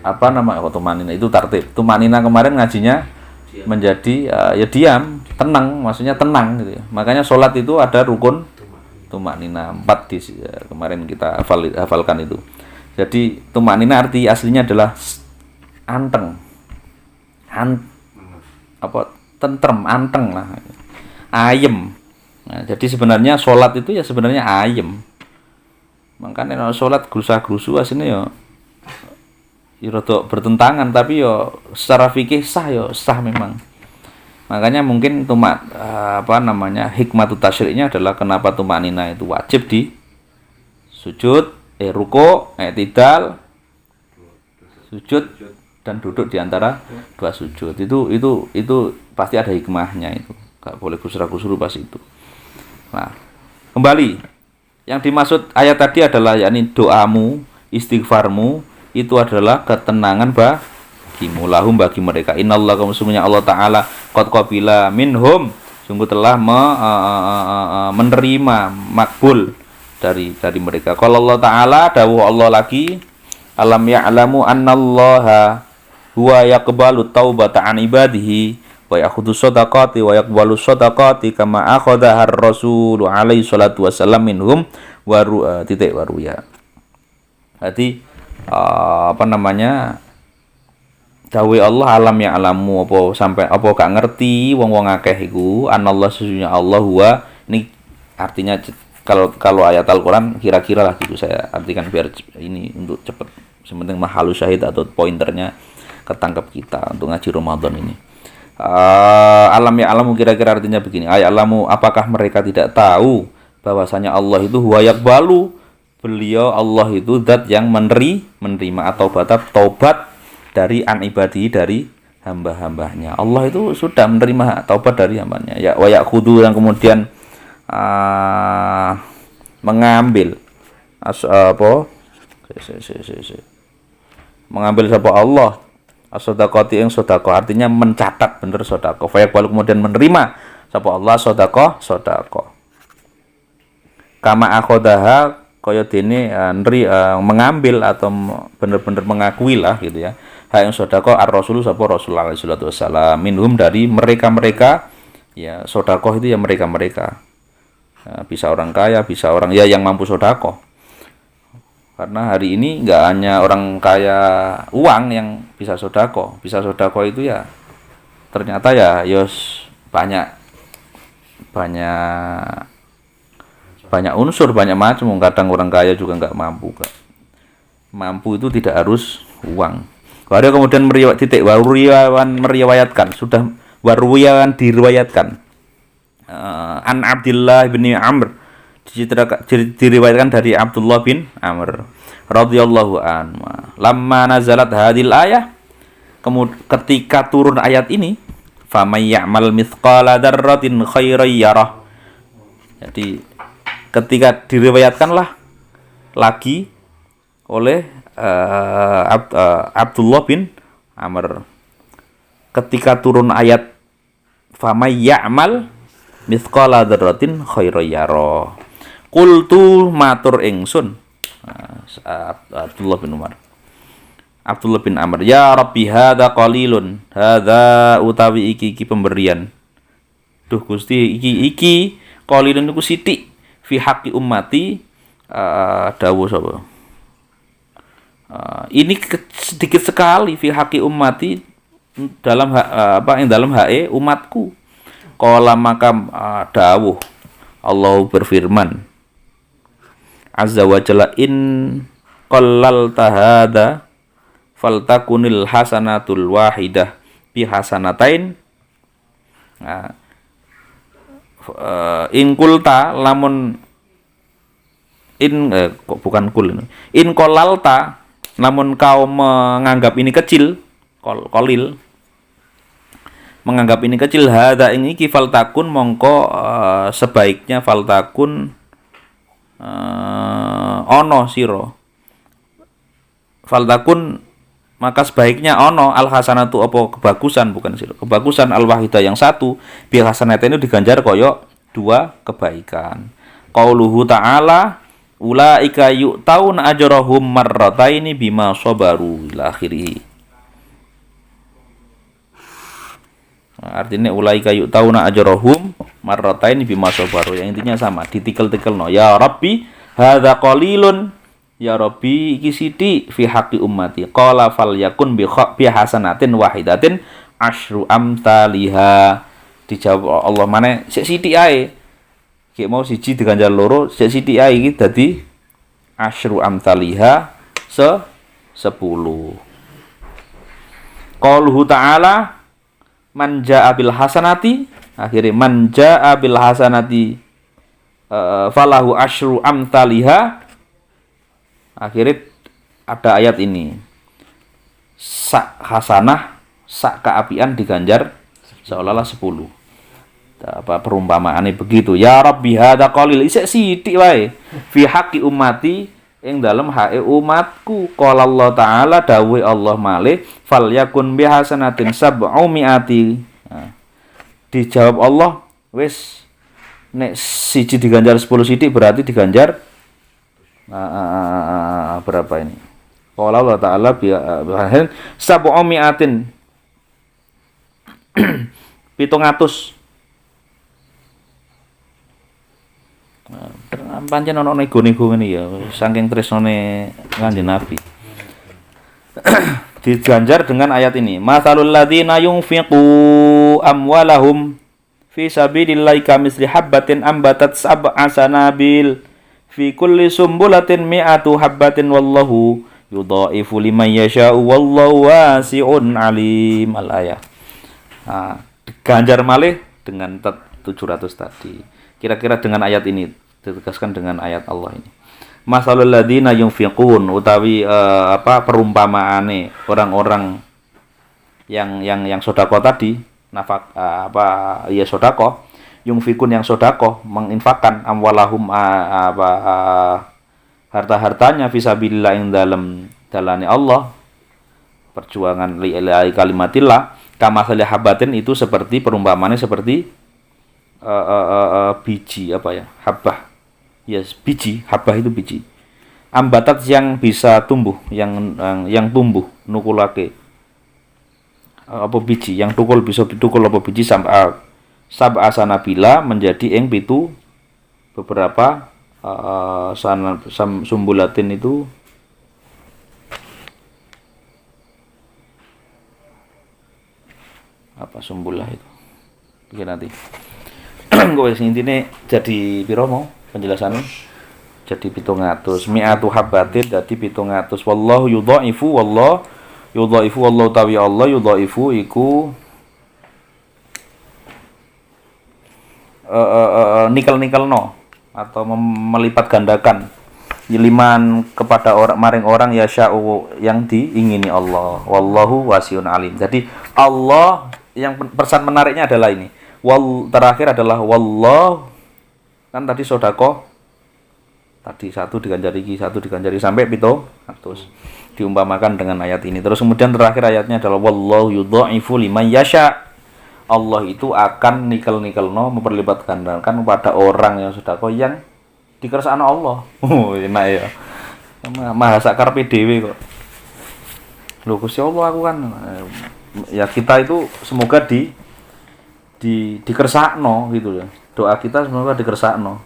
apa nama tumaknina itu tartib. Tumaknina kemarin ngajinya menjadi ya diam, tenang, maksudnya tenang gitu ya. Makanya sholat itu ada rukun tumaknina 4 kemarin kita hafalkan itu. Jadi tumaknina arti aslinya adalah anteng. Tentrem, anteng lah, ayem. Nah, jadi sebenarnya sholat itu ya sebenarnya ayem. Makanya sholat gerusa-gerusu aslinya ya rada bertentangan, tapi ya secara fikih sah memang. Makanya mungkin hikmatu tasyriknya adalah kenapa tumanina itu wajib di sujud, ruku', i'tidal, sujud dan duduk di antara dua sujud. Itu pasti ada hikmahnya itu. Enggak boleh gusra-gusru pas itu. Nah, kembali. Yang dimaksud ayat tadi adalah yakni doamu, istighfarmu itu adalah ketenangan bagimu, lahum bagi mereka. Innallaha, sesungguhnya Allah taala qad qabila minhum, sungguh telah menerima makbul dari mereka. Kalau Allah taala, dawuh Allah lagi, alam ya'lamu annallaha huwa yaqbalu taubata an ibadihi wa yakhudhu shadaqati wa yaqbalu shadaqati kama akhadha ar-rasul alaihi salatu wasallam minhum waru ya. Berarti dawuh Allah alam ya'lamu, apa sampai apa gak ngerti wong-wong akeh iku anallah, sesungguhnya Allah huwa, ini artinya kalau ayat Al-Qur'an kira-kira lah gitu saya artikan biar ini untuk cepet. Sementing mahalu syahid atau pointernya ketangkap kita untuk ngaji Ramadan ini. Alam ya alamu, kira-kira artinya begini. Ay alamu, apakah mereka tidak tahu bahwasanya Allah itu huwa yaqbalu, beliau Allah itu zat yang menerima atau taubat dari an ibadi, dari hamba-hambanya. Allah itu sudah menerima taubat dari hambanya. Ya wa yakhudhu, yang kemudian mengambil mengambil sapa Allah as-shadaqati ing sedekah, artinya mencatat bener sedekah. Fa yaqbalu, kemudian menerima sapa Allah sedekah. kama akhodaha kaya dene mengambil atau bener-bener mengakui lah gitu ya. Hak yang sedekah ar-rasul sapa Rasulullah sallallahu alaihi wasallam minhum dari mereka-mereka ya, sedekah itu ya mereka-mereka. Ya, bisa orang kaya, bisa orang ya yang mampu sedekah. Karena hari ini nggak hanya orang kaya uang yang bisa sedekah. Bisa sedekah itu ya ternyata ya yos banyak unsur, banyak macam. Kadang orang kaya juga nggak mampu. Mampu itu tidak harus uang. Baru kemudian meriwayatkan diriwayatkan an Abdullah bin Amr, diriwayatkan dari Abdullah bin Amr radhiyallahu anhu. Lamma nazalat hadil ayah, ketika turun ayat ini, famay ya'mal mithqala dzarratin khairan yarah. Jadi ketika diriwayatkanlah lagi oleh Abdullah bin Amr, ketika turun ayat famay ya'mal mithqala dzarratin khairan yarah, qultu matur ingsun Abdullah bin Amr, ya Rabbi hadza qalilun, hadza utawi iki pemberian, duh Gusti iki qalilun niku sithik fi haqqi ummati, dawuh sapa ini sedikit sekali fi haqqi ummati, dalam dalam hae umatku. Qala maka dawuh Allah berfirman azza wa jalla, in qallal tahada faltakunil hasanatul wahidah bi hasanatain. In kulta lamun in qolalta, namun kau menganggap ini kecil, kolil menganggap ini kecil, hadza ing iki faltakun mongko sebaiknya faltakun ono sira, faltakun maka sebaiknya ono al hasanatu apa kebagusan, bukan sira kebagusan, al wahidah yang satu, bi hasanatene diganjar koyo dua kebaikan. Qauluhu ta'ala ulaika yu'tauna ajrahum marrataini bima sabaru ila akhirih. Artinya ulaika yu'tauna ajrahum marrataini bima sabaru, yang intinya sama, ditikel-tikelno. Ya Rabbi hadza qalilun, ya Rabbi iki sithik fi haqqi ummati. Qala falyakun bi hasanatin wahidatin asyru amsalihha. Dijawab Allah, mana sik sithik ae. Kayak mau siji diganjar loro, sik sithik ae iki dadi asyru amsalihha 10. Qauluhu ta'ala man jaa bil hasanati, akhirnya man jaa bil hasanati falahu asyru amsalihha. Akhirnya ada ayat ini, sak hasanah, sak keapian diganjar seolah-olah 10. Perumpamaane begitu. Ya Rabbi hadza qalil, isek sithik wae fi haqqi ummati, ing dalem hake umatku. Qala Allah taala, dawuh Allah malih, falyakun bihasanatin sab'umiati. Dijawab Allah, wis nek siji diganjar 10 sithik berarti diganjar berapa ini? Qala Allah taala sab'umiatin 700. Pancen ana nego-nego ngene ya, saking tresnane Kanjeng Nabi. Diganjar dengan ayat ini, masalul ladzina yunfiqu amwalahum fi sabilillahi kamisli habbatin ambatat sab'a sanabil fi kulli sumbulatin mi'atu habbatin wallahu yudhaifu liman yasha'u wallahu wasi'un alim. Al-ayah. Diganjar malih dengan 700 tadi. Kira-kira dengan ayat ini, ditegaskan dengan ayat Allah ini. Masalul ladzina yunfiqun, utawi perumpamaane orang-orang yang sedekah tadi, nafak sedekah, yunfiqun yang sedekah, menginfakkan amwalahum harta-hartanya fisabilillah ing dalane Allah, perjuangan li kalimatillah, kama habatin, itu seperti perumpamaannya seperti biji habbah Yes, biji, habah itu biji. Ambatat yang bisa tumbuh, yang tumbuh nukulake apa biji, yang tukul bisa ditukul apa biji sab'a sanabila menjadi ing pitu beberapa sumbulatin itu apa sumbulah itu pikir nanti gue intine jadi piro mau penjelasannya jadi 700 mi'atu habatin jadi 700 wallahu yudhaifu wallahu tawi Allah yudhaifu iku nikel no atau melipat gandakan liman kepada maring orang yasha'u yang diingini Allah wallahu wasiun alim. Jadi Allah yang pesan menariknya adalah ini. Terakhir adalah wallah kan tadi sodako tadi satu diganjari sampai 700 diumpamakan dengan ayat ini. Terus kemudian terakhir ayatnya adalah wallahu yudhaifu liman yasha. Allah itu akan nikel-nikelno memperlipat gandakan kepada orang yang sodako yang dikersakno Allah. Enak ya. Maha sakar PDW kok. Loh Gusti Allah aku kan ya kita itu semoga dikersakno gitu ya. Doa kita semoga dikersakno.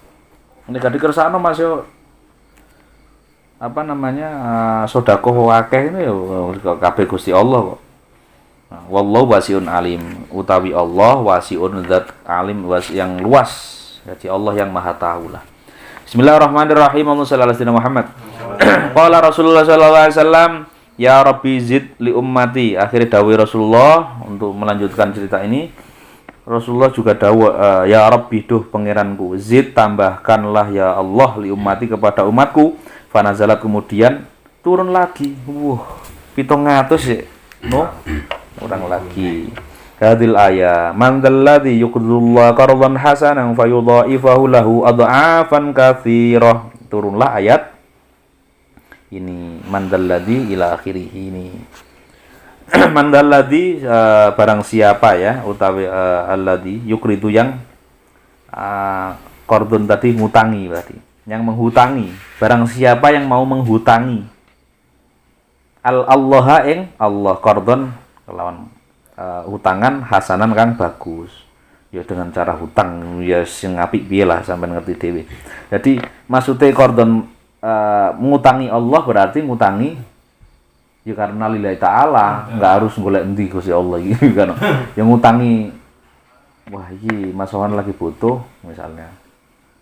Nek dikersakno Mas yo apa namanya sedekah akeh ini ya kabeh Gusti Allah kok. Nah, wallahu wasiun alim utawi Allah wasiun zat alim yang luas. Jadi Allah yang maha tahu lah. Bismillahirrahmanirrahim. Allahumma shalli ala sayyidina Muhammad. Qala Rasulullah sallallahu alaihi wasallam, ya Rabbi zid li ummati. Akhirnya dawuh Rasulullah untuk melanjutkan cerita ini. Rasulullah juga dawuh ya Rabbi duh pangeranku, zid tambahkanlah ya Allah li ummati kepada umatku. Fanazalat kemudian turun lagi. 700 ya. No. Orang lagi. Hadil ayat man dzalladzi yuqdullah qardan hasanan fayudha'ifahu lahu adha'afan katsirah. Turunlah ayat ini man dzalladzi ila akhirih ini. Man dzalladzi barang siapa ya utawi alladzi yuqridu yang qardun tadi ngutangi berarti yang menghutangi barang siapa yang mau menghutangi Allah ing Allah qardun kelawan hutangan hasanan kang bagus ya dengan cara hutang ya sing apik piye lah sampean ngerti dhewe. Jadi maksudnya kordon ngutangi Allah berarti ngutangi ya karena lillahi taala, enggak harus golek endi Gusti Allah iki kan. Yang ngutangi wah iki Mas Sohan lagi butuh misalnya.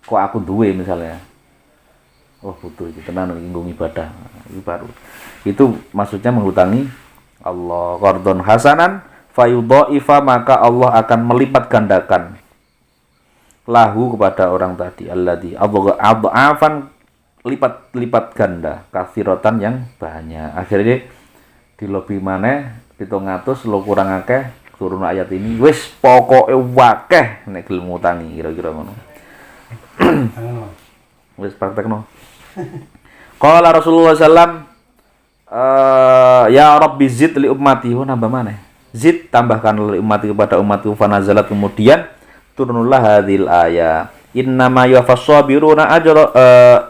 Kok aku duwe misalnya. Oh butuh iki tenan nggo ibadah. Iki baru. Itu maksudnya menghutangi Allah qardon hasanan fayudha'ifa maka Allah akan melipat gandakan lahu kepada orang tadi alladzi adha'afan lipat ganda katsiratan yang banyak. Akhirnya di lobi maneh 700 lo kurang akeh turun ayat ini wis pokoke wakeh nek gelem ngutangi kira-kira ngono. Wis praktekno. Qala Rasulullah sallallahu ya Rabbi zid li ummati nambah maneh. Zid tambahkan li ummati kepada umatku fanazalat kemudian turunlah hadil ayat. Innama yuwaffas sabiruna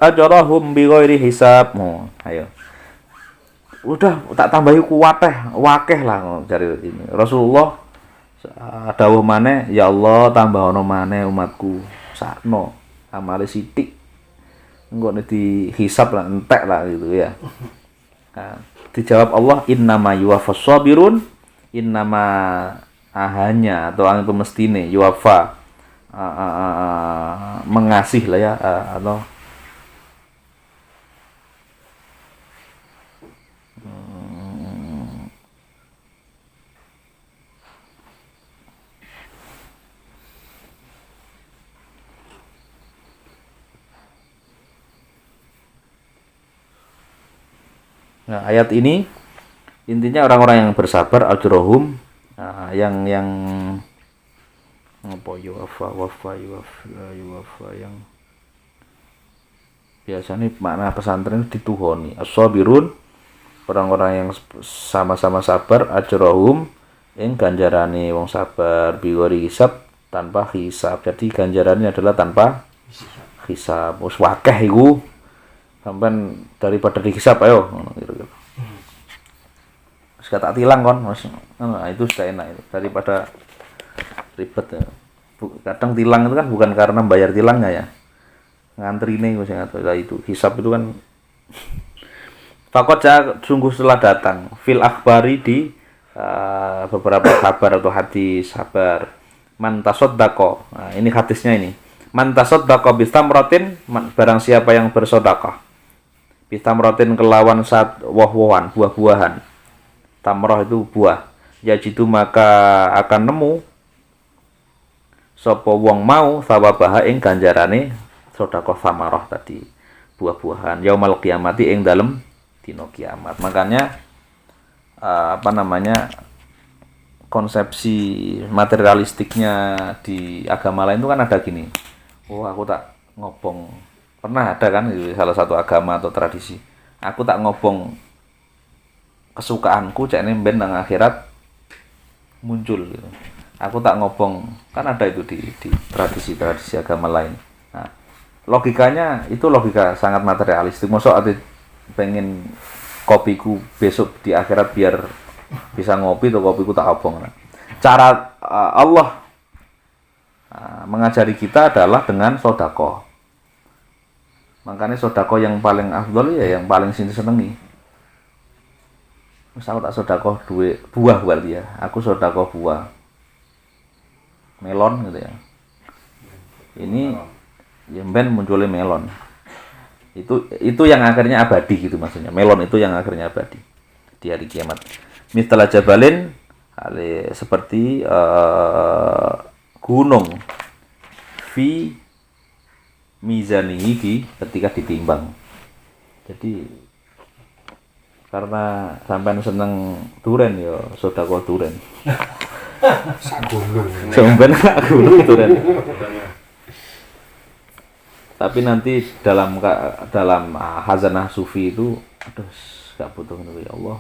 ajrahum bighairi hisab. Ayo. Udah tak tambahi wakeh lah dari ini. Rasulullah dawuh maneh, ya Allah tambahno maneh umatku sakno amale sithik. Engko nek dihisab lah entek lah gitu ya. Nah, dijawab Allah innama yuwaffas sabirun innama hanya atau itu mestine yuwaffa mengasih lah ya atau nah, ayat ini intinya orang-orang yang bersabar ajrohum yang apa yuwafa yang biasanya makna pesantren dituhoni as-sabirun orang-orang yang sama-sama sabar ajrohum yang ganjarane wong sabar bigori hisab tanpa hisab. Jadi ganjarannya adalah tanpa hisab wis wakeh iku sampean daripada dihisab ayo ngono kira-kira. Wis tak tilang kon wis itu sudah enak itu daripada ribet ya. Kadang tilang itu kan bukan karena bayar tilangnya ya. Ngantrine wis itu hisab itu kan Fakot sungguh setelah datang fil akhbari di beberapa kabar atau hadis kabar man tasaddaqo. Nah, ini hadisnya ini. Man tasaddaqo bistamratin barang siapa yang bersedekah. Bistamratin kelawan woh-wohan, buah-buahan. Tamroh itu buah. Yajidu maka akan nemu sapa wong mau sawabaha ing ganjarane sedekah samarah tadi. Buah-buahan yaumal qiyamati ing dalem dina kiamat. Makanya konsepsi materialistiknya di agama lain itu kan ada gini. Oh, aku tak ngobong. Pernah ada kan di salah satu agama atau tradisi. Aku tak ngobong kesukaanku cek ben nang akhirat muncul gitu. Aku tak ngobong. Kan ada itu di tradisi-tradisi agama lain. Nah, logikanya itu logika sangat materialistik. Mosok ati pengen kopiku besok di akhirat biar bisa ngopi tuh kopiku tak obong. Nah, cara Allah mengajari kita adalah dengan sedekah. Makanya sedekah yang paling afdol ya yang paling senengi. Misal tak sedekah duit buah berarti ya. Aku sedekah buah melon gitu ya. Ini ben munculnya melon. Itu yang akhirnya abadi gitu maksudnya. Melon itu yang akhirnya abadi di hari kiamat. Mistalah jabalin seperti gunung fi mizanihi ketika ditimbang. Jadi karena sampean seneng duren ya sedekah duren. Sak gunung. Sampean gunung duren. Tapi nanti dalam hazanah sufi itu aduh gak butuh ngono ya Allah.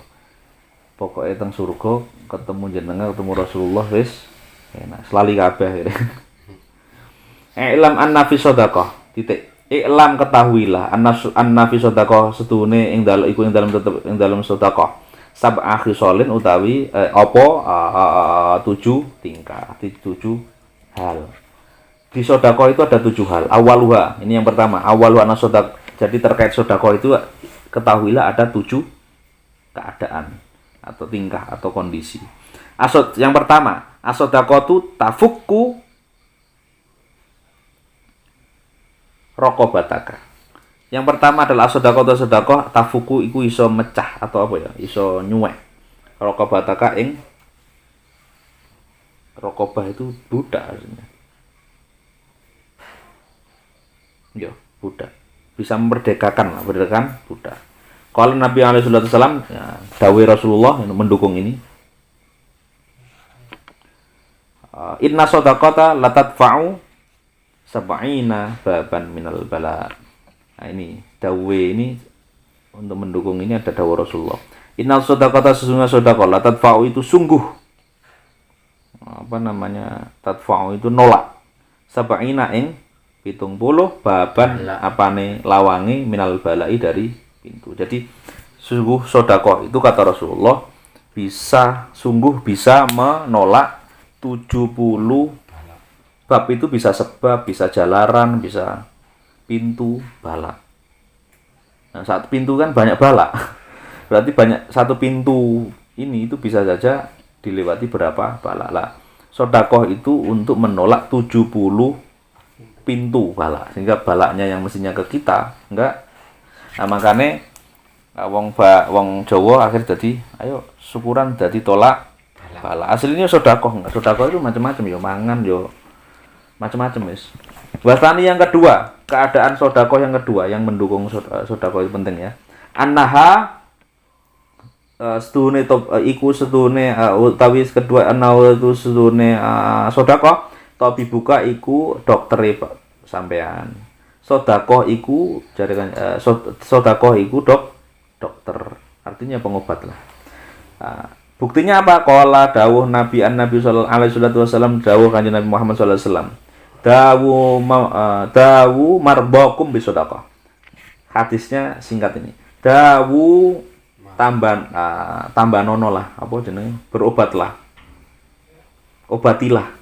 Pokoknya teng surga ketemu jenengan ketemu Rasulullah wis enak selali kabeh. I'lam anna fi shadaqah titik. I'lam ketahuilah anna fi shadaqah setune ing dalem sedekah. Sab'a khisalin utawi tujuh tingkah, tujuh hal. Di sedekah itu ada 7 hal. Awaluha, ini yang pertama. Awaluha sedekah. Jadi terkait sedekah itu ketahuilah ada 7 keadaan atau tingkah atau kondisi. Yang pertama, as-sedekah itu tafukku raqabataka. Yang pertama adalah sedekah tafuku iku iso mecah atau apa ya? Iso nyuwek. Raqabataka ing raqabah itu budak artinya. Ya, budak. Bisa memerdekakan budak. Kalau Nabi alaihi wasallam ya, dawuh Rasulullah yang mendukung ini. Inna shadaqata latadfa'u sab'ina baban minal bala. Nah, ini dawuh ini untuk mendukung ini ada dawuh Rasulullah. Inna shadaqata sesungguhnya sedekah latadfa'u itu sungguh tadfa'u itu nolak. Sab'ina ing 70 baban apane lawangi minal balai dari pintu. Jadi sungguh sedekah itu kata Rasulullah sungguh bisa menolak 70 bab itu bisa sebab, bisa jalaran, bisa pintu bala. Nah, satu pintu kan banyak bala. Berarti satu pintu ini itu bisa saja dilewati berapa bala lah. Sedekah itu untuk menolak 70 pintu bala sehingga balaknya yang mestinya ke kita enggak. Nah makanya wong Jawa akhir jadi ayo syukuran jadi tolak bala. Aslinya sedekah itu macam-macam ya mangan yo macam-macam wis. Wasani yang kedua, keadaan sedekah yang kedua yang mendukung sedekah itu penting ya. Annaha utawi kedua itu sedune sedekah tapi buka iku dokter sampean. Sedekah iku jaringan sedekah iku dokter. Artinya pengobat lah. Buktinya apa? Qala dawuh Nabi sallallahu alaihi wasallam dawuh Kanjeng Nabi Muhammad sallallahu alaihi wasallam. dawu marbakum bisedekah. Hadisnya singkat ini. Dawu tambah nono lah, apa jenenge? Berobatlah. Obatilah.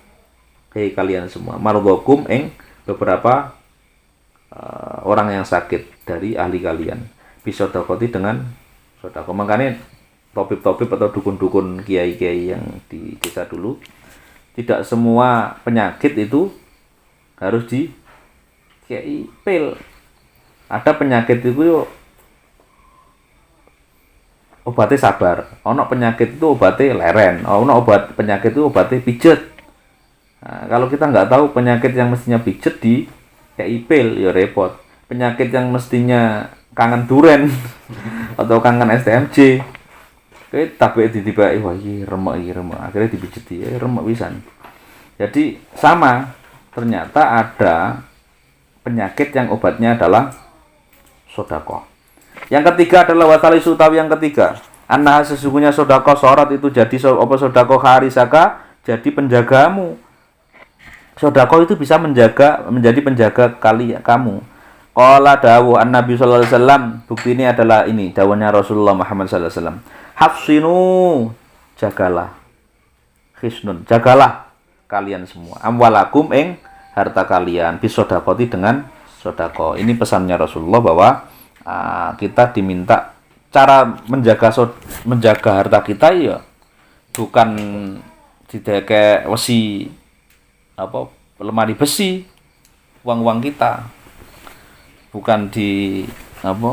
Hei kalian semua, marbakum ing beberapa orang yang sakit dari ahli kalian. Bisedekati dengan sedekah. Makanya topik-topik atau dukun-dukun kiai-kiai yang di desa dulu, tidak semua penyakit itu harus di kiai pil. Ada penyakit itu obatnya sabar, ono penyakit itu obatnya leren, ono obat penyakit itu obatnya pijet. Nah, kalau kita nggak tahu penyakit yang mestinya pijet di kiai pil, ya repot. Penyakit yang mestinya kangen duren atau kangen STMJ, kayak tapi tiba-tiba wah iki remek, akhirnya dipijeti remek pisan. Jadi sama, ternyata ada penyakit yang obatnya adalah sedekah. Yang ketiga adalah wasali sutawi yang ketiga. Anna sesungguhnya sedekah sorot itu jadi apa sedekah harisaka jadi penjagamu. Sedekah itu bisa menjadi penjaga kamu. Qala dawu an-nabi sallallahu alaihi wasallam, bukti ini adalah ini dawuhnya Rasulullah Muhammad sallallahu alaihi wasallam. Hafsinu, jagalah. Khisnun, jagalah kalian semua. Amwalakum ing harta kalian bisodakoti dengan sodako. Ini pesannya Rasulullah bahwa kita diminta cara menjaga harta kita ya bukan tidak kayak wesi apa lemari besi uang kita, bukan di apa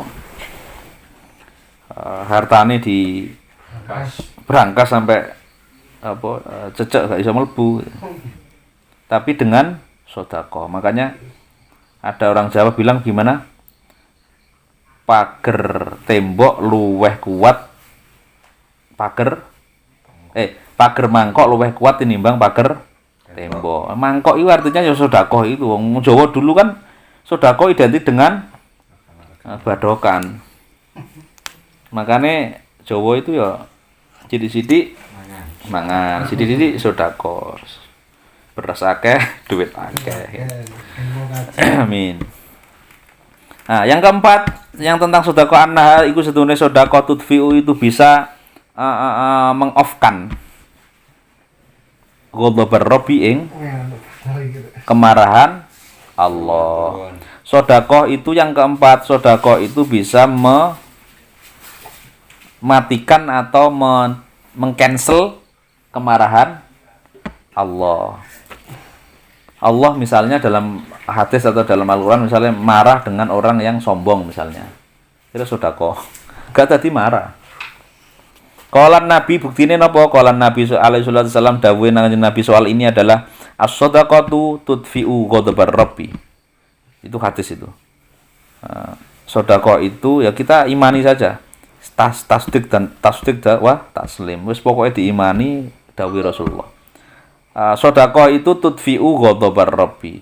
hartane di berangkas sampai apa cecek gak bisa mlebu, tapi dengan sodako. Makanya ada orang Jawa bilang gimana, pager tembok luweh kuat pager mangkok luweh kuat tinimbang pager tembok. Mangkok itu artinya ya sodako itu. Wong Jawa dulu kan sodako identik dengan badokan. Makanya Jawa itu ya sidik-sidik mangan, sidik-sidik sodako. Beras akeh, duit akeh. Amin. Nah, yang keempat, yang tentang sodako annaha iku sedune sodako tudfiu itu bisa meng-off-kan ghadabar rabbi ing kemarahan Allah. Sodako itu yang keempat, sodako itu bisa mematikan atau meng-cancel kemarahan Allah. Allah misalnya dalam hadis atau dalam Al-Quran misalnya marah dengan orang yang sombong misalnya, itu sodako, gak tadi marah. Qalan Nabi buktine napa? Qalan Nabi alaihi wasallam dawuhe nang Nabi soal ini adalah as-shadaqatu tudfi'u ghadabar rabbi. Itu hadis itu. Sedekah itu ya kita imani saja. Tasdik dan taslim. Wis pokoknya diimani dawuh Rasulullah. Sedekah itu tudfi'u ghadabar rabbi.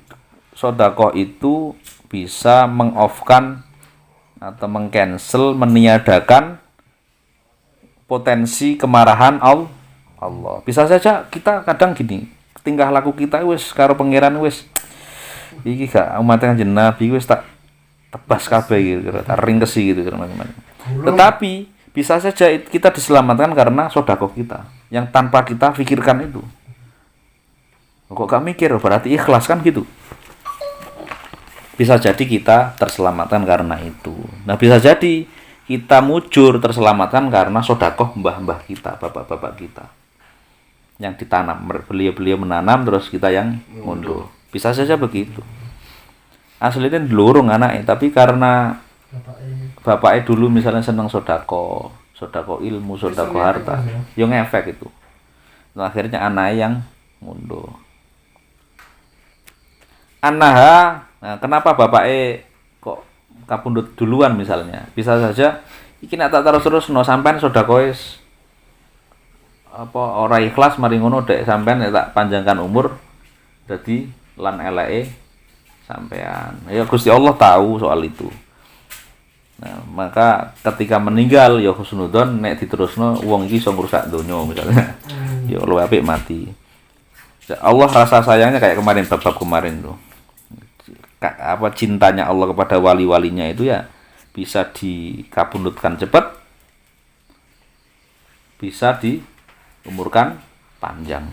Sedekah itu bisa meng-off-kan atau meng-cancel, meniadakan potensi kemarahan Allah. Bisa saja kita kadang gini, tingkah laku kita wis karo pangeran wis iki gak umat Kanjeng Nabi wis tak tebas kabeh gitu, tak ringkesi gitu teman-teman. Tetapi bisa saja kita diselamatkan karena sedekah kita yang tanpa kita pikirkan itu. Kok gak mikir berarti ikhlas kan gitu. Bisa jadi kita terselamatkan karena itu. Nah, bisa jadi kita mujur terselamatkan karena sedekah mbah-mbah kita, bapak-bapak kita yang ditanam, beliau menanam terus kita yang mundur. Bisa saja begitu. Aslinya dulurung anaknya, tapi karena bapaknya dulu misalnya senang sedekah ilmu, sedekah harta, yang ngefek itu. Nah, akhirnya anaknya yang mundur. Anaha, nah, kenapa bapaknya kok kapundhut duluan misalnya? Bisa saja iki nek tak terus no sampean sedekah apa ora ikhlas mari ngono dek sampean tak panjangkan umur dadi lan eleke sampean. Ya Gusti Allah tahu soal itu. Nah, maka ketika meninggal ya husnudzon nek diterusno wong iki iso ngrusak donya misalnya. Ya luwih apik mati. Allah rasa sayangnya kayak kemarin bab kemarin tuh. Apa cintanya Allah kepada wali-walinya itu ya bisa dikabulkan cepat, bisa diumurkan panjang.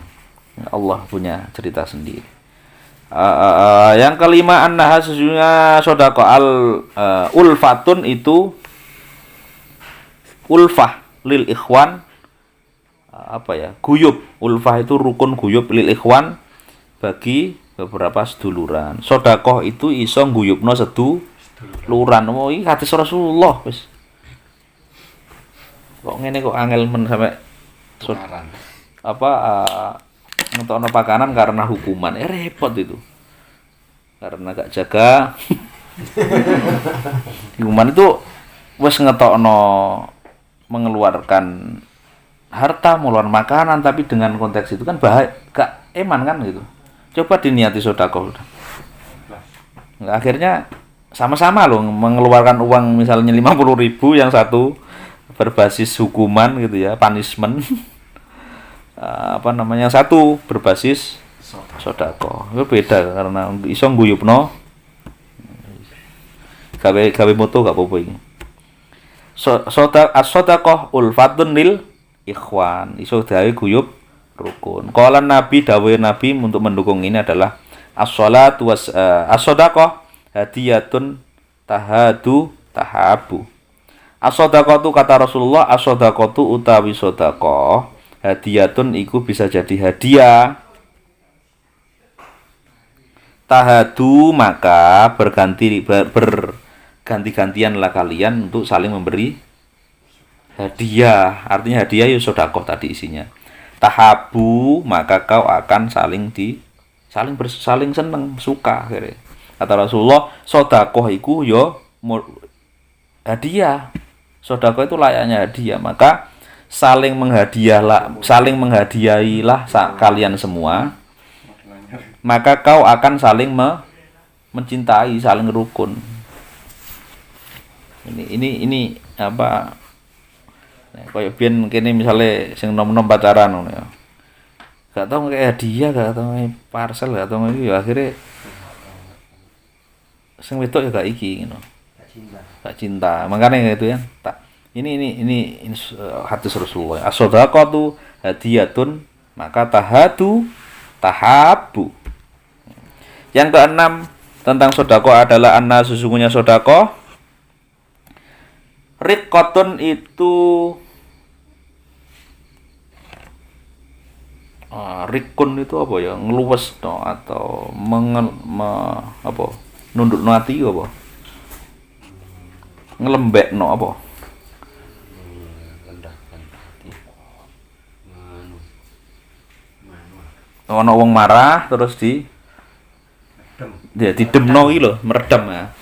Allah punya cerita sendiri. Yang kelima, annaha sesungguhnya sedekah ulfatun itu ulfah lil ikhwan, guyub. Ulfah itu rukun guyub lil ikhwan bagi beberapa seduluran. Sedekah itu iso guyubno seduluran. Oh, iki hadis Rasulullah wis. Kok ngene kok angel men sampe tukaran. ngetokno pakanan karena hukuman. Repot itu. Karena gak jaga. Hukuman itu wis ngetokno mengeluarkan harta, mengeluarkan makanan, tapi dengan konteks itu kan bahaya, gak eman kan gitu. Coba diniati sedekah. Nah, akhirnya sama-sama loh mengeluarkan uang misalnya 50.000, yang satu berbasis hukuman gitu ya, punishment. Yang satu berbasis sedekah. Itu beda karena iso ngguyubno gawe moto gak apa-apa iki. As-sadaqah ulfatun lil ikhwan, iso gawe guyub rukun. Qala Nabi, dawuh Nabi untuk mendukung ini adalah as-shalatu as-sadaqah hadiyatun tahadu tahabu. As-sadaqatu kata Rasulullah, as-sadaqatu utawi sedekah hadiyatun iku bisa jadi hadiah. Tahadu maka berganti-gantianlah kalian untuk saling memberi hadiah. Artinya hadiah ya sedekah tadi isinya. Tahabu maka kau akan saling seneng, suka. Kata Rasulullah, sedekah iku ya hadiah. Sedekah itu layaknya hadiah, maka saling menghadiahilah kalian semua. Maka kau akan saling mencintai, saling rukun. Ini apa? Kayak biyen kene misale sing nom-nom pacaran ngono ya. Gak tau kayak hadiah, gak tau parcel, gak tau iki ya akhirnya sing wedok ya gak iki ngono. Gak cinta. Makanya gitu ya. Ini hadis Rasulullah. As-sadaqatu hadiyatun maka tahadu tahabu. Yang keenam tentang sedekah adalah anna sesungguhnya sedekah riqatun itu rikun itu apa ya, ngeluwes no, atau nunduk no hati apa ngelembek no apa ono wong marah terus didemno iki lho, meredam ya.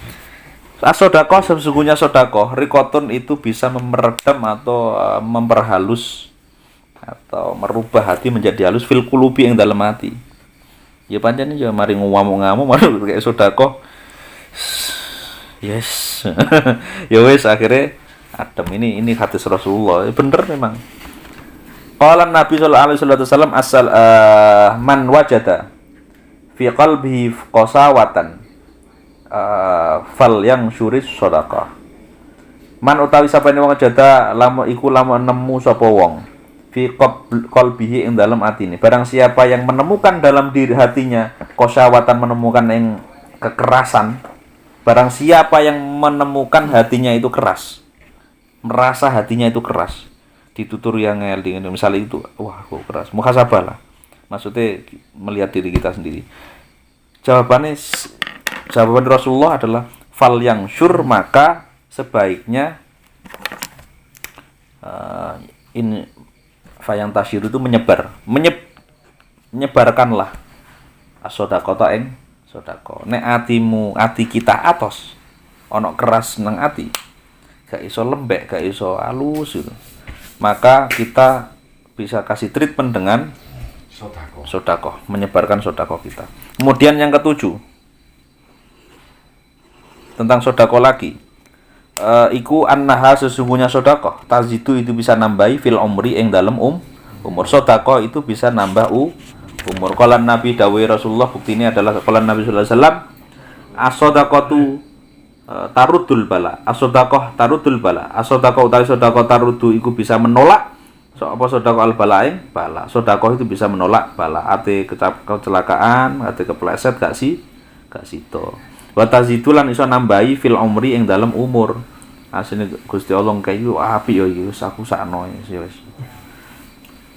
As-sadaqah sesungguhnya sedekah riqatun itu bisa meredam atau memperhalus atau merubah hati menjadi halus fil qulubi yang dalam hati. Ya pancen ya mari ngamuk-ngamuk mari kayak sedekah. Yes. Ya wis akhirnya adem. Ini hadis Rasulullah. Bener memang. Qala Nabi sallallahu alaihi wasallam man wajada fi qalbihi qasawatan fal yang syuris sedekah. Man utawi sapane wong jada lamun nemu sapa wong fi qalbihi ing dalam atine. Barang siapa yang menemukan dalam diri hatinya qasawatan, menemukan yang kekerasan, barang siapa yang menemukan hatinya itu keras, merasa hatinya itu keras, ditutur yang ngel misalnya itu, wah kok keras, muhasabah lah. Maksudnya melihat diri kita sendiri. Jawaban Rasulullah adalah fal yang syur, maka sebaiknya fayang tasyir itu menyebarkanlah as-sadaqata ing sedekah. Nek ati kita atos ono keras nang ati, gak iso lembek, gak iso halus gitu, maka kita bisa kasih treatment dengan sedekah, menyebarkan sedekah kita. Kemudian yang ketujuh tentang sedekah lagi, iku annaha sesungguhnya sedekah tazidu itu bisa nambahi fil umri ing dalam umur. Sedekah itu bisa nambah umur. Qala Nabi dawuh Rasulullah, bukti ini adalah qala Nabi sallallahu alaihi wasallam, as-shadaqatu tarudul bala. As-shadaqah tarudul bala. As-shadaqah utawi sedekah tarudu iku bisa menolak apa sedekah al balain bala. Sedekah itu bisa menolak bala. Ate kecelakaan, ate kepleset gak sito. Wa tazidulan iso nambahi fil umri ing dalam umur. Asline Gusti Allah kayu apik yo iki wis aku sakno wis.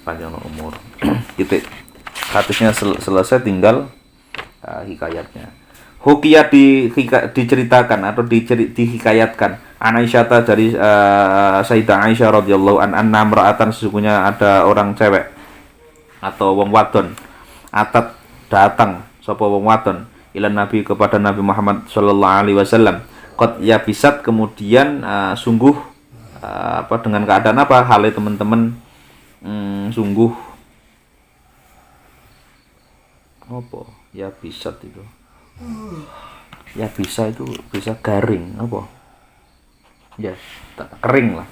Panjang umur. Titik. Hadisnya selesai, tinggal hikayatnya. Hukiyah diceritakan atau dihikayatkan Aisyah dari Sayyidah Aisyah radhiyallahu anha mra'atan, sesungguhnya ada orang cewek atau wong wadon atat datang sapa wong wadon ila Nabi kepada Nabi Muhammad sallallahu alaihi wasallam. Qad yabisat, kemudian sungguh dengan keadaan apa halnya teman-teman sungguh apa ya bisa itu ya bisa itu bisa garing apa ya kering lah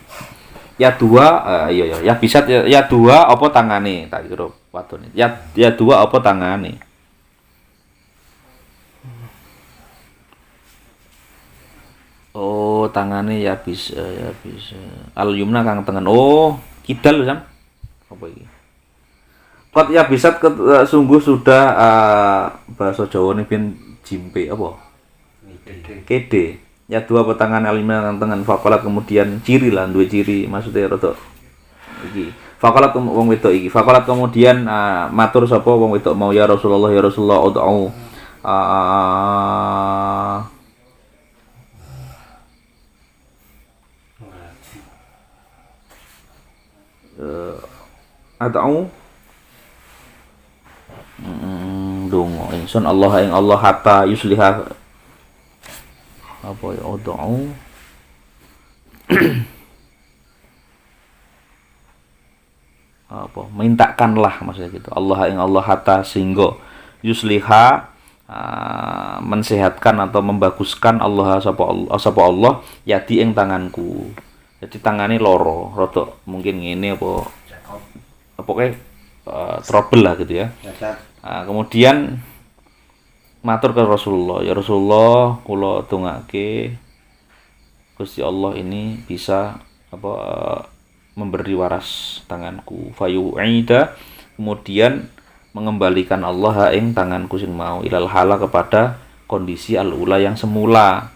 ya dua ya bisa ya dua apa tangane tak kira wadone ya dua apa tangane oh tangane ya bisa al yumna kang tengen oh kidal sam apa iki Qad ya bisa sungguh sudah bahasa Jawa ini bin jimpe apa? Kede. Ya dua petangan alimna kang tengen faqalat, kemudian ciri lah duwe ciri maksudnya rada iki. Faqalat wong wedok iki. Faqalat kemudian matur sapa wong wedok mau ya Rasulullah ud'u ad'u dongo ingsun Allah ing Allah hatta yusliha apa ya ud'u apa mintakanlah maksudnya gitu Allah ing Allah hatta sehingga yusliha mensehatkan atau membaguskan Allah sapa Allah yadi ing tanganku. Jadi tangane loro rada mungkin ngene apa kayak trouble lah gitu ya. Kemudian matur ke Rasulullah, ya Rasulullah kula dongake Gusti Allah ini bisa memberi waras tanganku. Fayu'ida, kemudian mengembalikan Allah ing tanganku sing mau ilal hala kepada kondisi al-ula yang semula.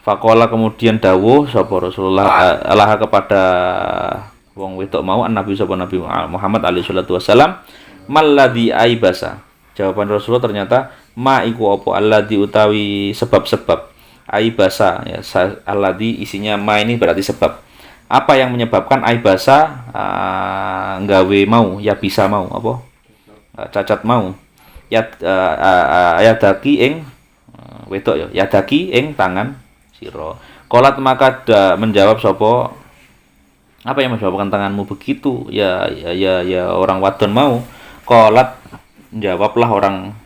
Faqala, kemudian dawuh sapa Rasulullah Allah kepada wong wedok mau Nabi sapa Nabi Muhammad alaihi salatu wasalam, malladzi aibasa. Jawaban Rasulullah ternyata ma iku apa alladzi utawi sebab-sebab aibasa ya alladzi isinya ma ini berarti sebab. Apa yang menyebabkan aibasa nggawe mau ya bisa mau apa cacat mau ya daki ing wedok ya daki ing tangan sira. Qalat maka menjawab sapa apa yang menyebabkan tanganmu begitu ya orang wadon mau. Qalat jawablah orang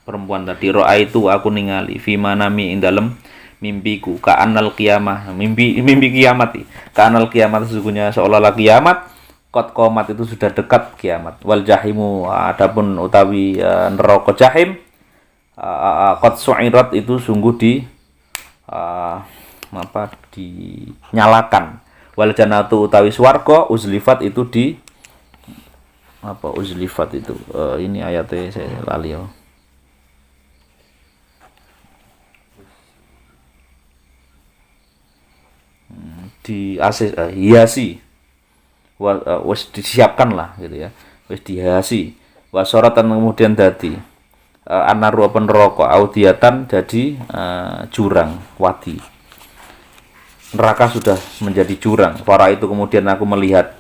perempuan tadi, roa itu aku ningali fi manami ing dalem mimpiku ka'anal qiyamah, mimpi kiamat. Ka'anal qiyamah sesungguhnya seolah-olah kiamat, qad qomat itu sudah dekat kiamat. Wal jahimu adapun utawi neraka jahim qad su'irat itu sungguh dinyalakan. Wal jannatu utawi swarga uzlifat itu uzlifat itu ini ayatnya saya lali ya. Hiasi wis disiapkan lah gitu ya, wis dihiasi. Wasoratan kemudian dadi anaru apa neraka audiatan jadi jurang wadi. Neraka sudah menjadi jurang. Para itu kemudian aku melihat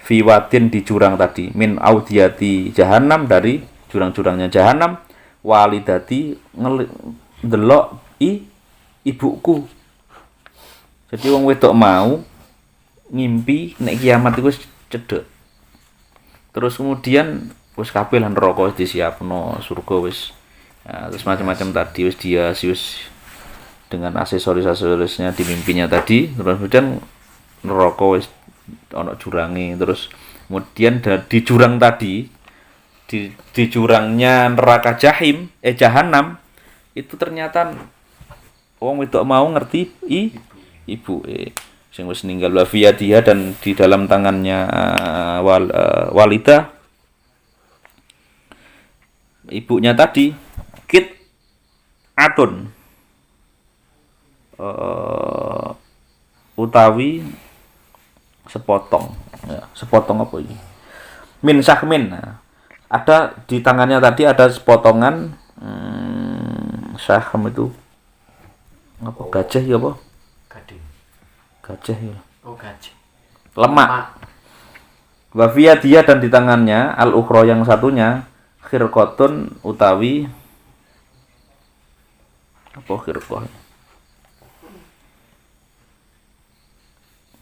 fiwatin di jurang tadi min audiyati jahanam, dari jurang-jurangnya jahanam, walidati ndelok ibuku. Jadi wong wedok mau ngimpi nek kiamat iku wis cedhek. Terus kemudian wis kabeh lan neraka wis disiapno, surga wis terus macam-macam tadi wis wis dengan aksesoris-aksesorisnya di mimpinya tadi. Terus kemudian neraka wis ana jurange. Terus kemudian di jurang tadi di jurangnya neraka Jahanam itu ternyata wong wedok mau ngerti ibu sing wis ninggal wa dia dan di dalam tangannya walidah ibunya tadi kit atun utawi sepotong ya, sepotong apa ini min syahmin. Nah, ada di tangannya tadi ada sepotongan syahm itu apa gajah ya apa Gading. gajah ya Oh, gajah. lemak wafia dia dan di tangannya al ukhra yang satunya khirqatun utawi apa khirqah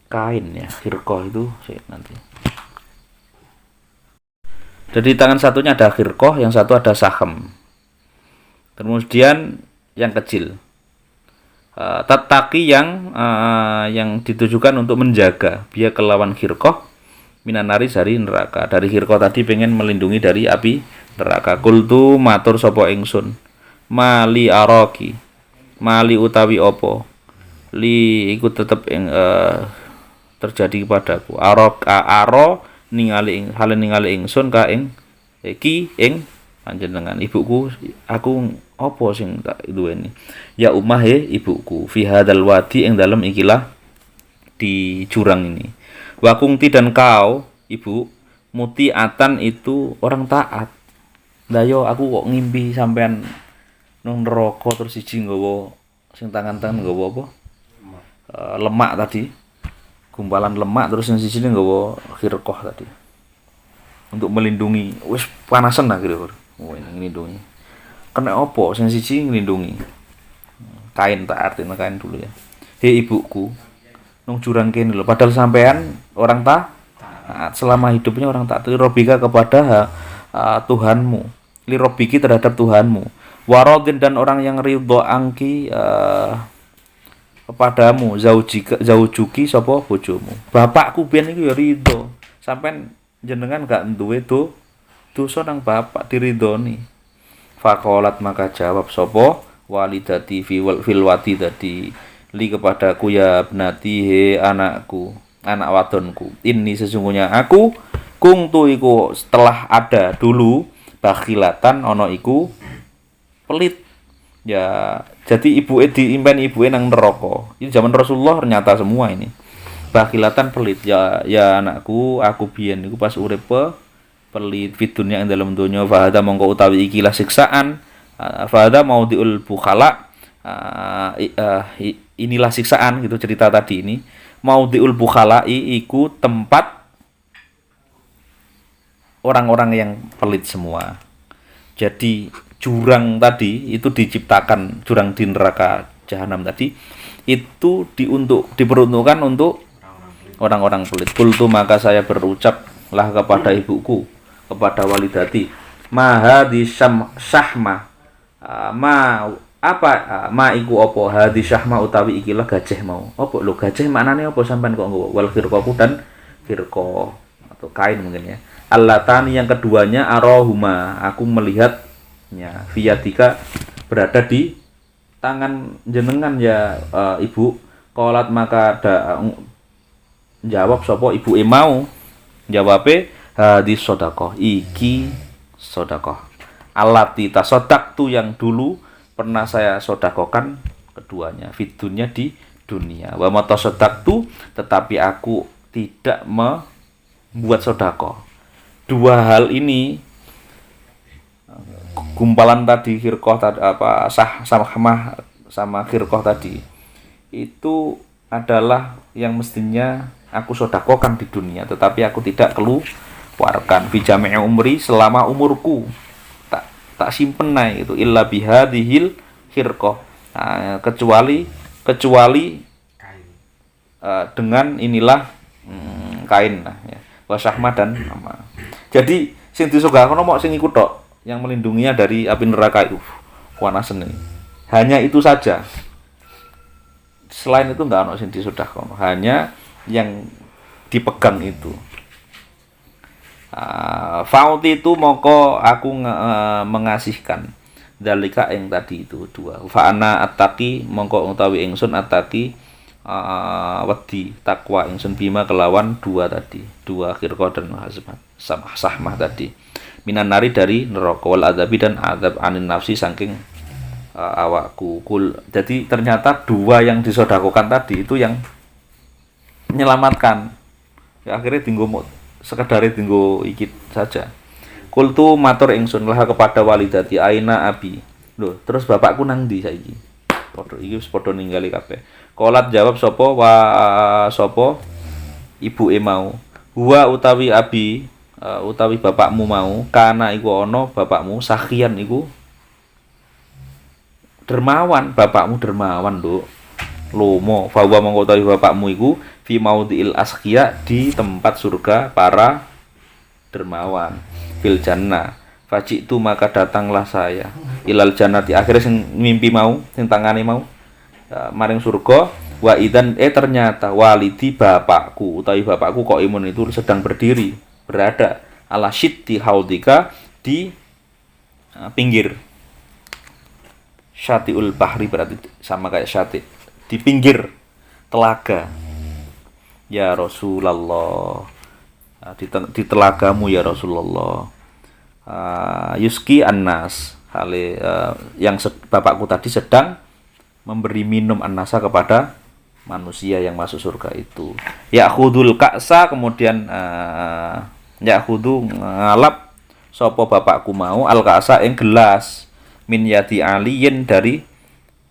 kain ya khirqah itu nanti. Jadi tangan satunya ada khirqah, yang satu ada sahm. Kemudian yang kecil tataki yang ditujukan untuk menjaga biar kelawan khirqah minanari dari neraka. Dari khirqah tadi pengen melindungi dari api neraka. Kultu matur sapa ingsun mali aroki mali utawi opo li ikut tetep terjadi kepadaku aro ningali ingsun ka ing iki ing panjenengan ibuku aku apa sing tak duweni ya ummah ibuku fi hadzal wadi ing dalem ikilah di jurang ini wa kungti dan kau ibu mutiatan itu orang taat lah yo aku kok ngimpi sampean nang neraka terus siji nggawa sing tangan-tangan nggawa apa lemak tadi gumpalan lemak terus yang siji nggawa khirqah tadi untuk melindungi wis panasan lah kira-kira ini nglindungi kena apa sing siji nglindungi kain tak artinya kain dulu ya hei ibuku nang jurang kene lho padahal sampean orang taat selama hidupnya orang taat robika kepada Tuhanmu lirobiki terhadap Tuhanmu warodin dan orang yang ridho angki kepadamu zaujuki sapa bojomu bapakku biyen iku ya ridho sampean jenengan gak duwe dosa nang bapak diridhoni faqalat maka jawab sapa walidati fil wati tadi li kepadaku ya bnati he anakku anak wadonku ini sesungguhnya aku kungtu iku setelah ada dulu bakhilatan ono iku pelit ya jadi diimpen ibuke nang neraka ini zaman Rasulullah ternyata semua ini bakhilatan pelit ya anakku aku biyen niku pas urip pelit fitunya ing dalam dunya fahada mongko utawi ikilah siksaan fahada maudhiul bukhala inilah siksaan gitu cerita tadi ini maudhiul bukhala iku tempat orang-orang yang pelit semua jadi jurang tadi itu diciptakan jurang di neraka Jahanam tadi itu diperuntukkan untuk orang-orang pelit. Kultu maka saya berucaplah kepada ibuku kepada walidati maha di syahma ma iku apa hadi syahma utawi ikilah gajah mau apa lho gajah maknane apa sampean kok nggo wal firqaku dan firqah atau kain mungkin ya allatani yang keduanya arohuma aku melihat ya fiyatika berada di tangan jenengan ya ibu qalat maka ada jawab sapa ibu mau jawabe hadis sedekah iki sedekah allati tasaddaqtu yang dulu pernah saya sedekahkan keduanya fitunya di dunia wa matasaddaqtu tetapi aku tidak membuat sedekah dua hal ini gumpalan tadi khirqah tadi apa sama khirqah tadi itu adalah yang mestinya aku sedekahkan di dunia tetapi aku tidak keluarkan fi jami' umri selama umurku tak simpen naik itu illa bihadhil khirqah kecuali dengan inilah kain lah ya wasahmah dan nama jadi sing disogakno mok sing iku tok yang melindunginya dari api neraka itu wanasen ini hanya itu saja selain itu enggak ono sing disodakno hanya yang dipegang itu Fauti itu moko aku mengasihkan dalika ing tadi itu dua. Fa ana attaqi mongko utawi ingsun attaqi wedi takwa ingsun bima kelawan dua tadi. Dua khirqah dan sahmah tadi. Minan nari dari neraka wal adzabi dan azab anin nafsi saking awakku. Jadi ternyata dua yang disodakokan tadi itu yang menyelamatkan. Ya, akhirnya tinggal sekedar tinggal ikit saja. Kultu matur ingsun lah kepada walidati aina abi. Loh, terus bapakku nang ndi saiki? Padha iki wis padha ninggali kabeh. Qolat jawab sapa ibuke mau. Huwa utawi abi utawi bapakmu mau kana iku ana bapakmu sakhian iku dermawan, bapakmu dermawan, Nduk. Lomo fawa mongko utawi bapakmu iku fi maudhi'il asqiya di tempat surga para dermawan. Fil jannah fajitu maka datanglah saya ilal jannati akhirnya sing mimpi mau sing tangane mau maring surga wa idan ternyata walidi bapakku utawi bapakku kok imun itu sedang berdiri berada ala syitti haudika di pinggir syatiul bahri berarti sama kayak syati di pinggir telaga ya Rasulullah di telagamu ya Rasulullah. Yuski annas hale yang bapakku tadi sedang memberi minum annasa kepada manusia yang masuk surga itu. Ya'khudul ka'sa kemudian ya'khudu ngalap sapa bapakku mau al ka'sa ing gelas min yadi aliyin dari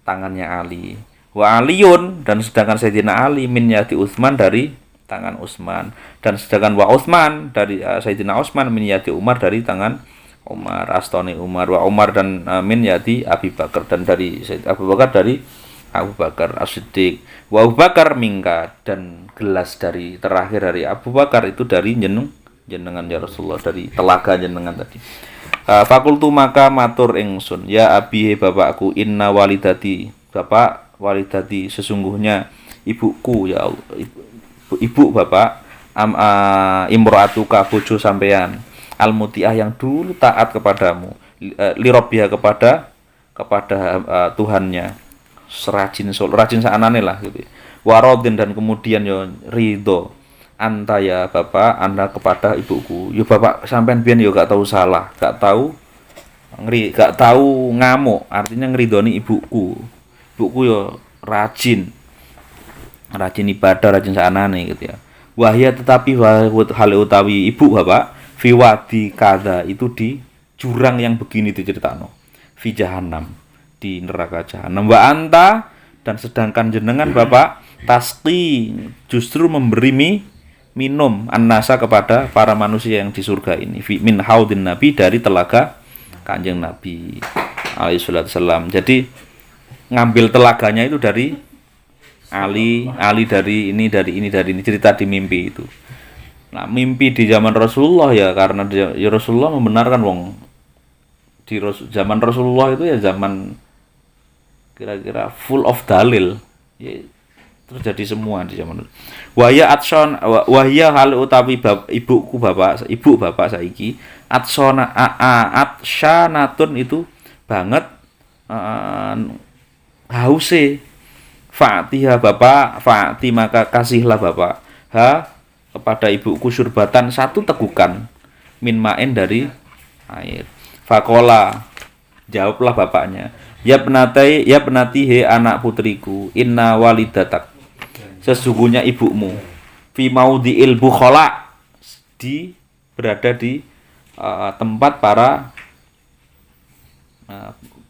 tangannya Ali. Wa aliyun dan sedangkan Sayyidina Ali min yadi Utsman dari tangan Utsman dan sedangkan wa Utsman dari Sayyidina Utsman min yadi Umar dari tangan Umar astone Umar wa Umar dan min yadi Abi Bakar dan dari Sayyid Abu Bakar dari Abu Bakar As-Siddiq wa Abu Bakar mingka dan gelas dari terakhir dari Abu Bakar itu dari jenengan ya Rasulullah dari telaga jenengan tadi. Fakultu maka matur ingsun ya abi bapakku inna walidati bapak walidati sesungguhnya ibuku ya Allah ibu bapak imro'atuka bojo sampean al-mutiah yang dulu taat kepadamu lirabbiha kepada Tuhannya rajin saanane lah gitu. Waradin dan kemudian yo ridho anta ya bapak anda kepada ibuku. Yo bapak sampean biyen yo gak tahu salah, gak tahu ngamuk, artinya ngridoni ibuku. Ibuku yo rajin ibadah, rajin saanane gitu ya. Wahya tetapi hal utawi ibu bapak fi wadi kada itu di jurang yang begini diceritakno. Fi jahannam di neraka jahanam. Wa anta dan sedangkan jenengan bapak tasqi justru memberi minum annasa kepada para manusia yang di surga ini min haudin nabi dari telaga kanjeng Nabi alaihi salam. Jadi ngambil telaganya itu dari Ali dari ini cerita di mimpi itu. Nah, mimpi di zaman Rasulullah ya karena ya Rasulullah membenarkan wong di zaman Rasulullah itu ya zaman kira-kira full of dalil ya, terjadi semua di zaman itu. Wahya hal utawi ibu bapak saiki atsyanatun itu banget hause Fatiha bapak Fati maka kasihlah bapak kepada ibuku surbatan satu tegukan min ma'in dari air. Fakola jawablah bapaknya ya penati he anak putriku inna walidatak sesungguhnya ibumu fi maudhi'il bukhala berada di tempat para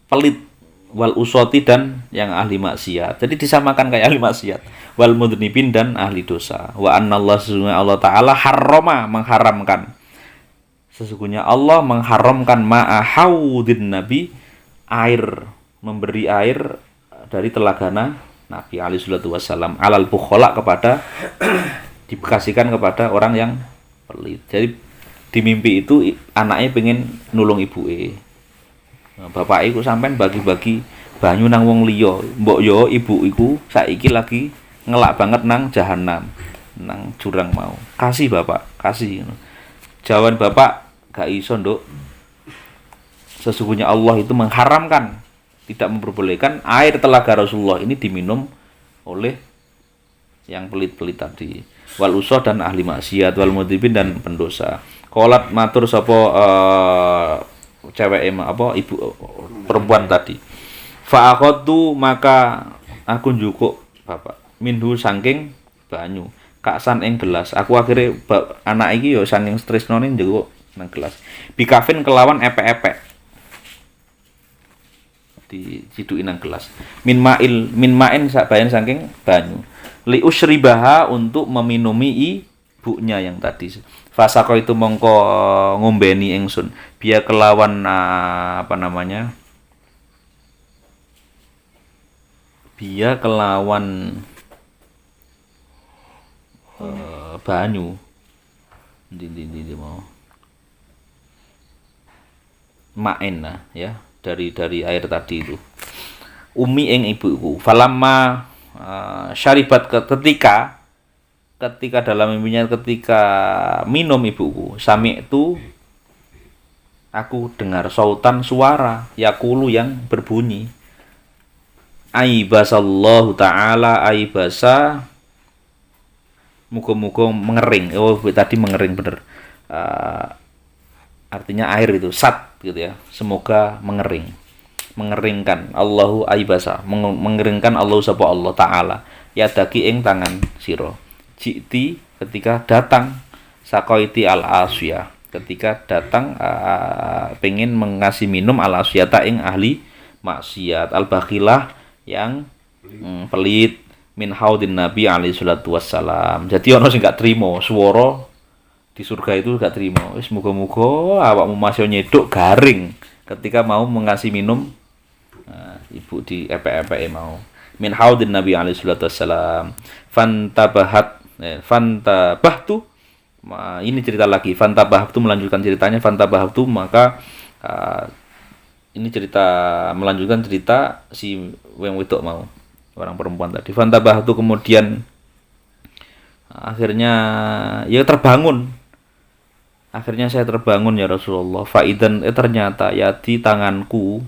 pelit wal usoti dan yang ahli maksiat. Jadi disamakan kayak ahli maksiat. Wal mudnibin dan ahli dosa. Wa annallahu sesungguhnya Allah Ta'ala mengharamkan. Sesungguhnya Allah mengharamkan ma'ahaudin Nabi memberi air dari telagana Nabi alaihi salatu wassalam alal bukhala kepada dikasihkan kepada orang yang pelit. Jadi di mimpi itu anaknya pengen nulung ibuke. Bapak iku sampean bagi-bagi banyu nang wong liya. Mbok yo ibu iku saiki lagi ngelak banget nang jahanam, nang jurang mau. Kasih bapak, kasih. Jawaban bapak, gak iso nduk. Sesungguhnya Allah itu mengharamkan, tidak memperbolehkan air telaga Rasulullah ini diminum oleh yang pelit-pelit tadi. Wal usah dan ahli maksiat, wal mudhibin dan pendosa. Qolat matur sapa cewek ibu perempuan tadi. Fa akhadtu maka aku njukuk bapak minhu saking banyu. Kaksan ing gelas. Aku akhirnya anak iki yo saking tresnane njukuk nang gelas. Bikafin kelawan epek-epek. Dicidhuki nang gelas. Min ma'in sabayan saking banyu. Li usribaha untuk meminumi ibunya yang tadi. Fasako itu mongko ngombeni ingsun. Biya kelawan Biya kelawan banyu. Ndi mau. Ma'in ya, dari air tadi itu. Umi ing ibuku. Falamma syaribat ketika dalam mimpinya ketika minum ibuku, sami itu aku dengar sautan suara yakulu yang berbunyi. Aibasallahu ta'ala aibasa muga-muga mengering. Oh, tadi mengering bener. Artinya air itu sat gitu ya. Semoga mengering. Mengeringkan Allahu aibasa, mengeringkan Allah sapa Allah taala. Ya daki ing tangan sira. Jiti ketika datang sakoiti al asya, ketika datang pengen mengasih minum al asyata ing ahli maksiat al bakhilah yang pelit min haudin nabi alaihi salatu wassalam. Jadi ono sing gak trimo swara di surga itu gak trimo. Wis muga-muga awakmu masih nyeduk garing ketika mau mengasih minum ibu di epek-epek mau. Min haudin nabi alaihi salatu wassalam. Fantabahtu. Ini cerita lagi. Fantabahtu melanjutkan ceritanya. Fantabahtu maka ini cerita melanjutkan cerita si yang wedok mau, orang perempuan tadi. Fantabahtu kemudian akhirnya ya terbangun. Akhirnya saya terbangun ya Rasulullah. Faidan ternyata ya di tanganku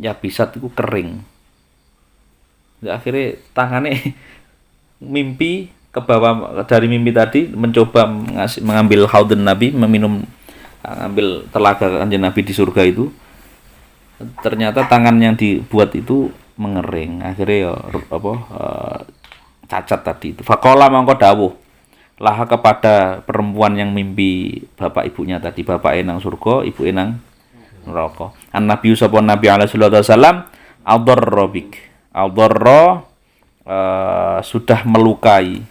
ya bisa itu kering. Ya, akhirnya tangannya mimpi ke bawah dari mimpi tadi mencoba mengambil haudun Nabi, mengambil telaga kanjeng Nabi di surga itu. Ternyata tangan yang dibuat itu mengering. Akhirnya ya cacat tadi itu. Faqala mangko dawuh laha kepada perempuan yang mimpi bapak ibunya tadi, bapak enang surga, ibu enang neraka. An Nabi sapa Nabi alaihi wasallam Al-Darra sudah melukai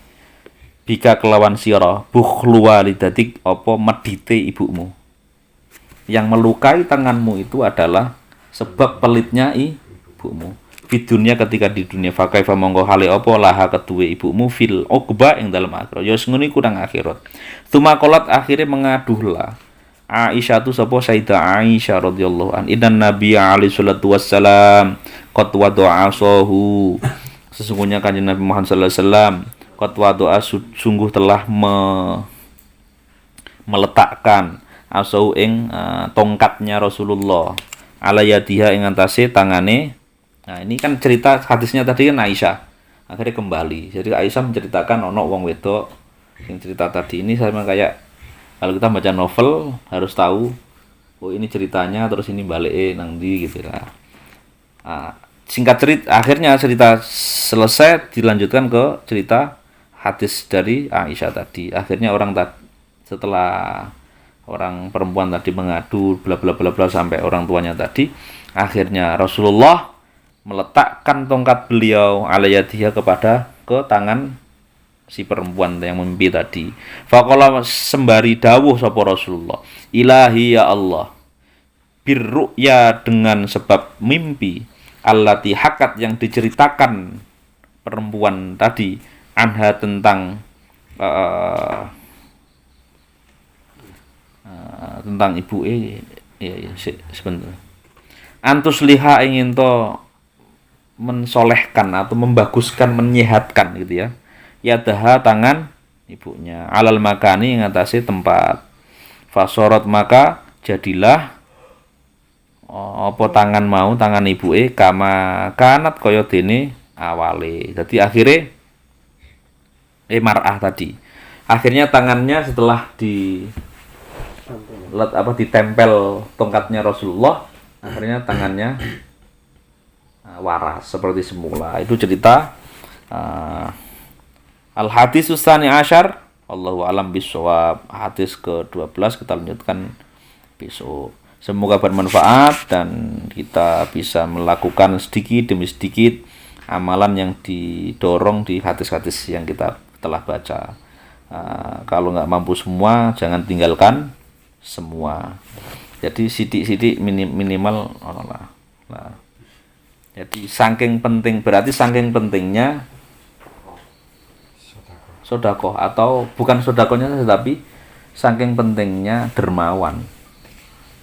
bika kelawan sira bukhlu walidatik apa medite ibumu. Yang melukai tanganmu itu adalah sebab pelitnya ibumu. Di dunia ketika di dunia fakaifa monggo hale apa laha keduwe ibumu fil uqba ing dalam akhirat. Ya ngono iku nang akhirat. Tumakolat akhirnya mengaduhlah Aisyah tu sapa Sayyidah Aisyah radhiyallahu an. Inna Nabi alaihi salatu wassalam qad wada'a asahu. Sesungguhnya kanjeng Nabi Muhammad sallallahu alaihi wasallam qad wada'a sungguh telah meletakkan asahu ing tongkatnya Rasulullah ala yadiha ing antase tangane. Nah, ini kan cerita hadisnya tadi kan Aisyah. Akhirnya kembali. Jadi Aisyah menceritakan ono wong wedok yang cerita tadi ini sama kayak kalau kita baca novel harus tahu oh ini ceritanya terus ini balik nang ndi gitu lah. Singkat cerita akhirnya cerita selesai dilanjutkan ke cerita hadis dari Aisyah tadi. Akhirnya setelah orang perempuan tadi mengadu bla bla bla bla sampai orang tuanya tadi, akhirnya Rasulullah meletakkan tongkat beliau alayadiyah ke tangan si perempuan yang mimpi tadi. Faqala sembari dawuh sapa Rasulullah, ilahi ya Allah, birru'ya dengan sebab mimpi, allati hakat yang diceritakan perempuan tadi, anha tentang tentang ibu sebentar. Antus liha ingin to mensolehkan atau membaguskan, menyehatkan gitu ya. Ya daha tangan ibunya. Alal makani ngatasi tempat. Fasorot maka jadilah apa tangan mau tangan ibuke kama kanat kaya dene awale. Jadi akhirnya mar'ah tadi. Akhirnya tangannya setelah ditempel tongkatnya Rasulullah, akhirnya tangannya waras seperti semula. Itu cerita Al-Hadis Tsani Asyar, Allahu alam bisawab. Hadis ke-12 kita lanjutkan besok. Semoga bermanfaat dan kita bisa melakukan sedikit demi sedikit amalan yang didorong di hadis-hadis yang kita telah baca. Kalau nggak mampu semua, jangan tinggalkan semua. Jadi sidik-sidik minimal lah. Nah, jadi saking pentingnya sodakoh, atau bukan sodakohnya tetapi saking pentingnya dermawan.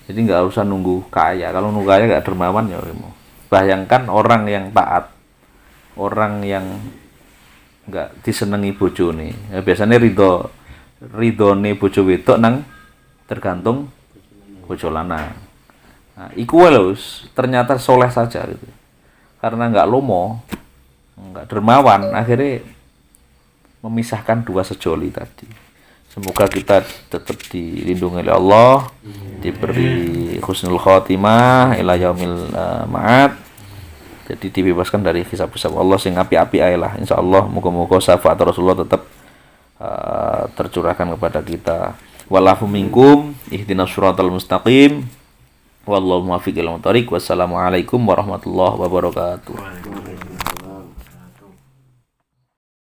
Jadi nggak usah nunggu kaya. Kalau nunggu kaya nggak dermawan ya. Bayangkan orang yang taat, orang yang nggak disenengi bojone. Ya, biasanya ridone bojo wedok nang tergantung bojo lanang. Nah, iku ternyata soleh saja gitu. Karena nggak lomo, nggak dermawan, akhirnya memisahkan dua sejoli tadi. Semoga kita tetap dilindungi oleh Allah, diberi husnul khotimah ila yaumil ma'ad. Jadi dibebaskan dari hisab-hisab Allah sing api-api ae lah. Insyaallah muga-muga syafaat Rasulullah tetap tercurahkan kepada kita. Wallahu minkum ihdinas siratal mustaqim. Wallahu muwaffiq ila thoriq. Wassalamualaikum warahmatullahi wabarakatuh.